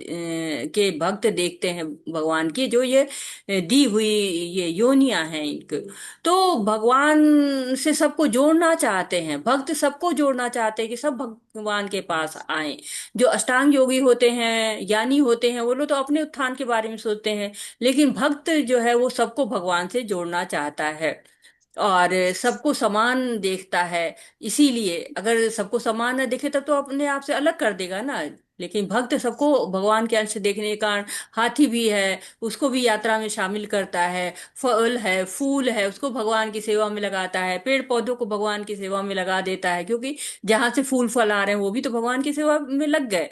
के भक्त देखते हैं। भगवान की जो ये दी हुई ये योनियां हैं इनके, तो भगवान से सबको जोड़ना चाहते हैं। भक्त सबको जोड़ना चाहते हैं कि सब भगवान के पास आए। जो अष्टांग योगी होते हैं, ज्ञानी होते हैं, वो लोग तो अपने उत्थान के बारे में सोचते हैं, लेकिन भक्त जो है वो सबको भगवान से जोड़ना चाहता है और सबको समान देखता है। इसीलिए अगर सबको समान न देखे तब तो अपने आप से अलग कर देगा ना। लेकिन भक्त सबको भगवान के अंश देखने के कारण, हाथी भी है उसको भी यात्रा में शामिल करता है, फल है फूल है उसको भगवान की सेवा में लगाता है, पेड़ पौधों को भगवान की सेवा में लगा देता है, क्योंकि जहां से फूल फल आ रहे हैं वो भी तो भगवान की सेवा में लग गए।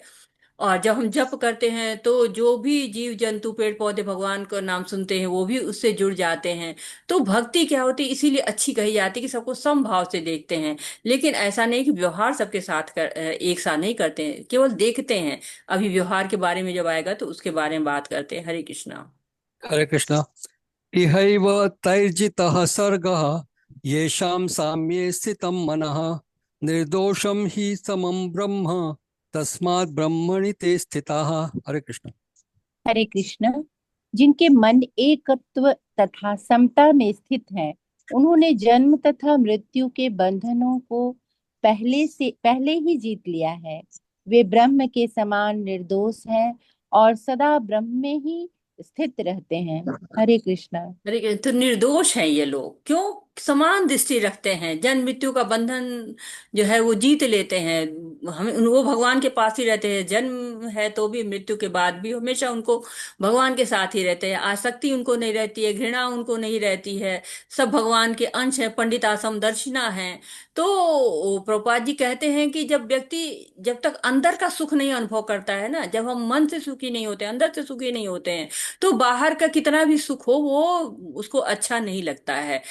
और जब हम जप करते हैं तो जो भी जीव जंतु पेड़ पौधे भगवान का नाम सुनते हैं वो भी उससे जुड़ जाते हैं। तो भक्ति क्या होती है? इसीलिए अच्छी कही जाती है कि सबको समभाव से देखते हैं। लेकिन ऐसा नहीं कि व्यवहार सबके साथ एक साथ नहीं करते हैं, केवल देखते हैं। अभी व्यवहार के बारे में जब आएगा तो उसके बारे में बात करते हैं। हरे कृष्णा। हरे कृष्ण। इहैव तैर्जितः सर्गः येषां साम्ये स्थितं मनः निर्दोषं हि समं ब्रह्म तस्मात् ब्रह्मणि ते स्थिताः। हरे कृष्ण। हरे कृष्ण। जिनके मन एकत्व तथा समता में स्थित है, उन्होंने जन्म तथा मृत्यु के बंधनों को पहले ही जीत लिया है। वे ब्रह्म के समान निर्दोष हैं और सदा ब्रह्म में ही स्थित रहते हैं। हरे कृष्णा। तो निर्दोष हैं ये लोग। क्यों? समान दृष्टि रखते हैं, जन्म मृत्यु का बंधन जो है वो जीत लेते हैं। हम वो भगवान के पास ही रहते हैं, जन्म है तो भी, मृत्यु के बाद भी हमेशा उनको भगवान के साथ ही रहते हैं। आसक्ति उनको नहीं रहती है, घृणा उनको नहीं रहती है, सब भगवान के अंश है, पंडितासम दर्शिना है। तो प्रभुपाद जी कहते हैं कि जब व्यक्ति, जब तक अंदर का सुख नहीं अनुभव करता है ना, जब हम मन से सुखी नहीं होते, अंदर से सुखी नहीं होते हैं, तो बाहर का कितना भी सुख हो वो उसको अच्छा नहीं लगता है।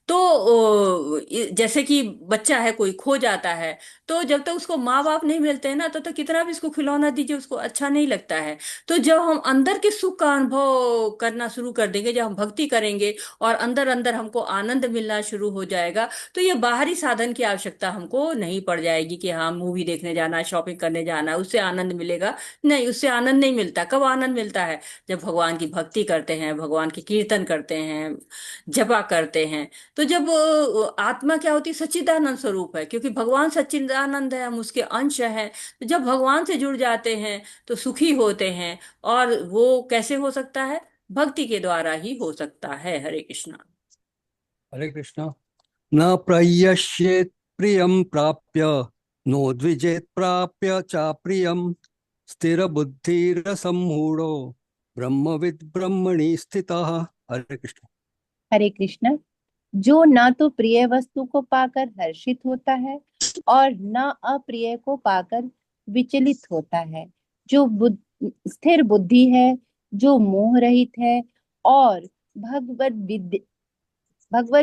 तो जैसे कि बच्चा है, कोई खो जाता है, तो जब तक उसको माँ बाप नहीं मिलते हैं ना, तो कितना भी उसको खिलौना दीजिए उसको अच्छा नहीं लगता है। तो जब हम अंदर के सुख का अनुभव करना शुरू कर देंगे, जब हम भक्ति करेंगे और अंदर अंदर हमको आनंद मिलना शुरू हो जाएगा, तो ये बाहरी साधन की आवश्यकता हमको नहीं पड़ जाएगी कि हाँ मूवी देखने जाना है, शॉपिंग करने जाना है, उससे आनंद मिलेगा। नहीं, उससे आनंद नहीं मिलता। कब आनंद मिलता है? जब भगवान की भक्ति करते हैं, भगवान की कीर्तन करते हैं, जपा करते हैं। तो जब आत्मा क्या होती है? सच्चिदानंद स्वरूप है, क्योंकि भगवान सच्चिदानंद है, हम उसके अंश हैं। तो जब भगवान से जुड़ जाते हैं तो सुखी होते हैं। और वो कैसे हो सकता है? भक्ति के द्वारा ही हो सकता है। हरे कृष्णा। हरे कृष्णा। न प्रयश्येत् प्रियं प्राप्य नोद्विजेत् प्राप्य च प्रियं स्थिर बुद्धिरसम्मूढ़ो ब्रह्मविद् ब्रह्मणि स्थितः। हरे कृष्ण। हरे कृष्ण। जो न तो प्रिय वस्तु को पाकर हर्षित होता है और न अप्रिय को पाकर विचलित होता है, जो स्थिर बुद्धि है, जो मोह रहित है और भगवत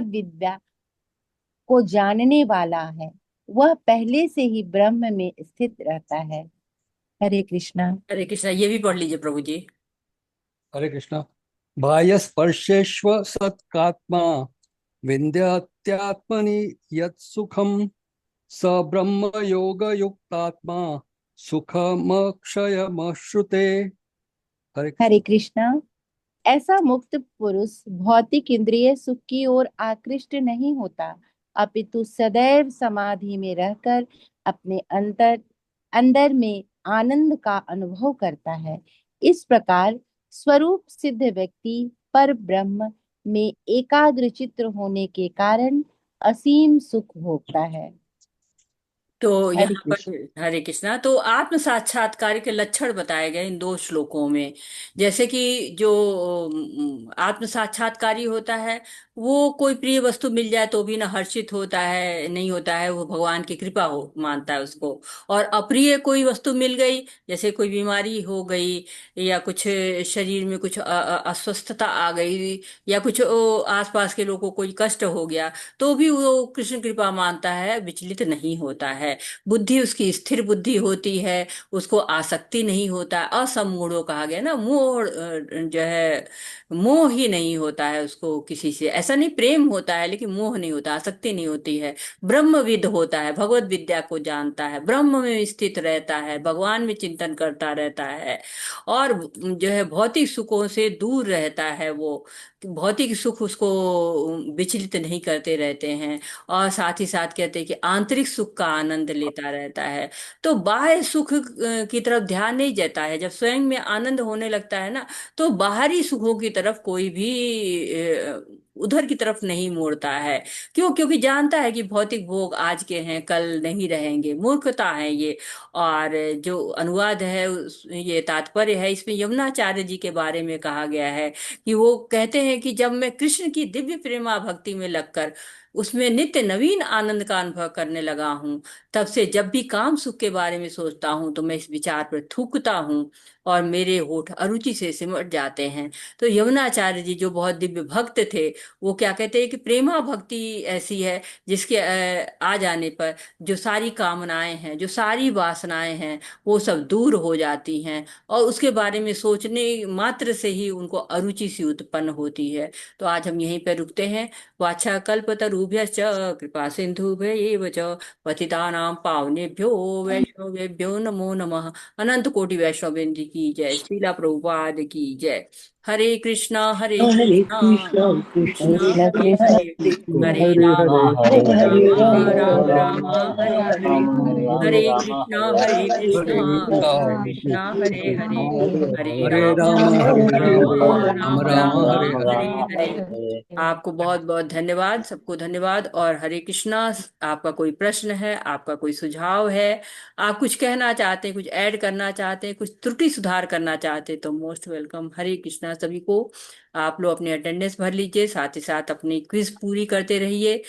विद्या को जानने वाला है, वह पहले से ही ब्रह्म में स्थित रहता है। हरे कृष्णा। हरे कृष्णा, ये भी पढ़ लीजिए प्रभु जी। हरे कृष्णा। बाह्य स्पर्शेष्व सत्कात्मा विन्द्यात्यात्मनि यत् सुखम स ब्रह्म योग युक्तात्मा सुखमक्षयमश्नुते। हरे कृष्ण। हरे कृष्णा। ऐसा मुक्त पुरुष भौतिक इंद्रिय सुख की ओर आकृष्ट नहीं होता, अपितु सदैव समाधि में रहकर अपने अंतर अंदर में आनंद का अनुभव करता है। इस प्रकार स्वरूप सिद्ध व्यक्ति पर ब्रह्म में एकाग्र चित्त होने के कारण असीम सुख भोगता है। तो हरे यहाँ कृष्ण। पर हरे कृष्णा, तो आत्म साक्षात्कार के लक्षण बताए गए इन दो श्लोकों में। जैसे कि जो आत्म साक्षात्कारी होता है, वो कोई प्रिय वस्तु मिल जाए तो भी ना हर्षित होता है, नहीं होता है, वो भगवान की कृपा हो मानता है उसको। और अप्रिय कोई वस्तु मिल गई, जैसे कोई बीमारी हो गई, या कुछ शरीर में कुछ अस्वस्थता आ गई, या कुछ आसपास के लोगों को कोई कष्ट हो गया, तो भी वो कृष्ण कृपा मानता है, विचलित नहीं होता है। बुद्धि उसकी स्थिर बुद्धि होती है, उसको आसक्ति नहीं होता। असम्मूढ़ो कहा गया ना, मोह जो है, मोह ही नहीं होता है उसको किसी से। ऐसा नहीं, प्रेम होता है लेकिन मोह नहीं होता, आसक्ति नहीं होती है। ब्रह्मविद होता है, भगवत विद्या को जानता है, ब्रह्म में स्थित रहता है, भगवान में चिंतन करता रहता है। और जो है भौतिक सुखों से दूर रहता है वो। भौतिक सुख उसको विचलित नहीं करते रहते हैं। और साथ ही साथ कहते हैं कि आंतरिक सुख का आनंद लेता रहता है। तो बाह्य सुख की तरफ ध्यान नहीं जाता है। जब स्वयं में आनंद होने लगता है ना, तो बाहरी सुखों की तरफ कोई भी उधर की तरफ नहीं मोड़ता है। क्यों? क्योंकि जानता है कि भौतिक भोग आज के हैं, कल नहीं रहेंगे। मूर्खता है ये। और जो अनुवाद है ये तात्पर्य है, इसमें यमुनाचार्य जी के बारे में कहा गया है कि वो कहते हैं कि जब मैं कृष्ण की दिव्य प्रेमा भक्ति में लगकर उसमें नित्य नवीन आनंद का अनुभव करने लगा हूँ, तब से जब भी काम सुख के बारे में सोचता हूँ तो मैं इस विचार पर थूकता हूँ और मेरे होठ अरुचि से सिमट जाते हैं। तो यमुनाचार्य जी जो बहुत दिव्य भक्त थे, वो क्या कहते हैं कि प्रेमा भक्ति ऐसी है जिसके आ जाने पर जो सारी कामनाएं हैं, जो सारी वासनाएं हैं, वो सब दूर हो जाती हैं। और उसके बारे में सोचने मात्र से ही उनको अरुचि सी उत्पन्न होती है। तो आज हम यहीं पर रुकते हैं। वाछा कल्पतरुभ्यश्च कृपा सिन्धुभ्यैव च पतितानां पावनेभ्यो वैष्णवेभ्यो नमो नमः। अनंत कोटि वैष्णव की जय। श्रीला प्रभुपाद की जय। हरे कृष्णा हरे हरे कृष्णा कृष्णा कृष्णा कृष्णा कृष्णा कृष्णा हरे हरे हरे हरे हरे हरे राम राम राम राम राम राम हरे हरे हरे कृष्णा हरे कृष्णा कृष्णा हरे हरे हरे हरे राम हरे राम राम राम राम राम हरे हरे। हरे हरे। आपको बहुत बहुत धन्यवाद, सबको धन्यवाद और हरे कृष्णा। आपका कोई प्रश्न है, आपका कोई सुझाव है, आप कुछ कहना चाहते हैं, कुछ ऐड करना चाहते हैं, कुछ त्रुटि सुधार करना चाहते हैं तो मोस्ट वेलकम। हरे कृष्णा सभी को। आप लोग अपनी अटेंडेंस भर लीजिए, साथ ही साथ अपनी क्विज पूरी करते रहिए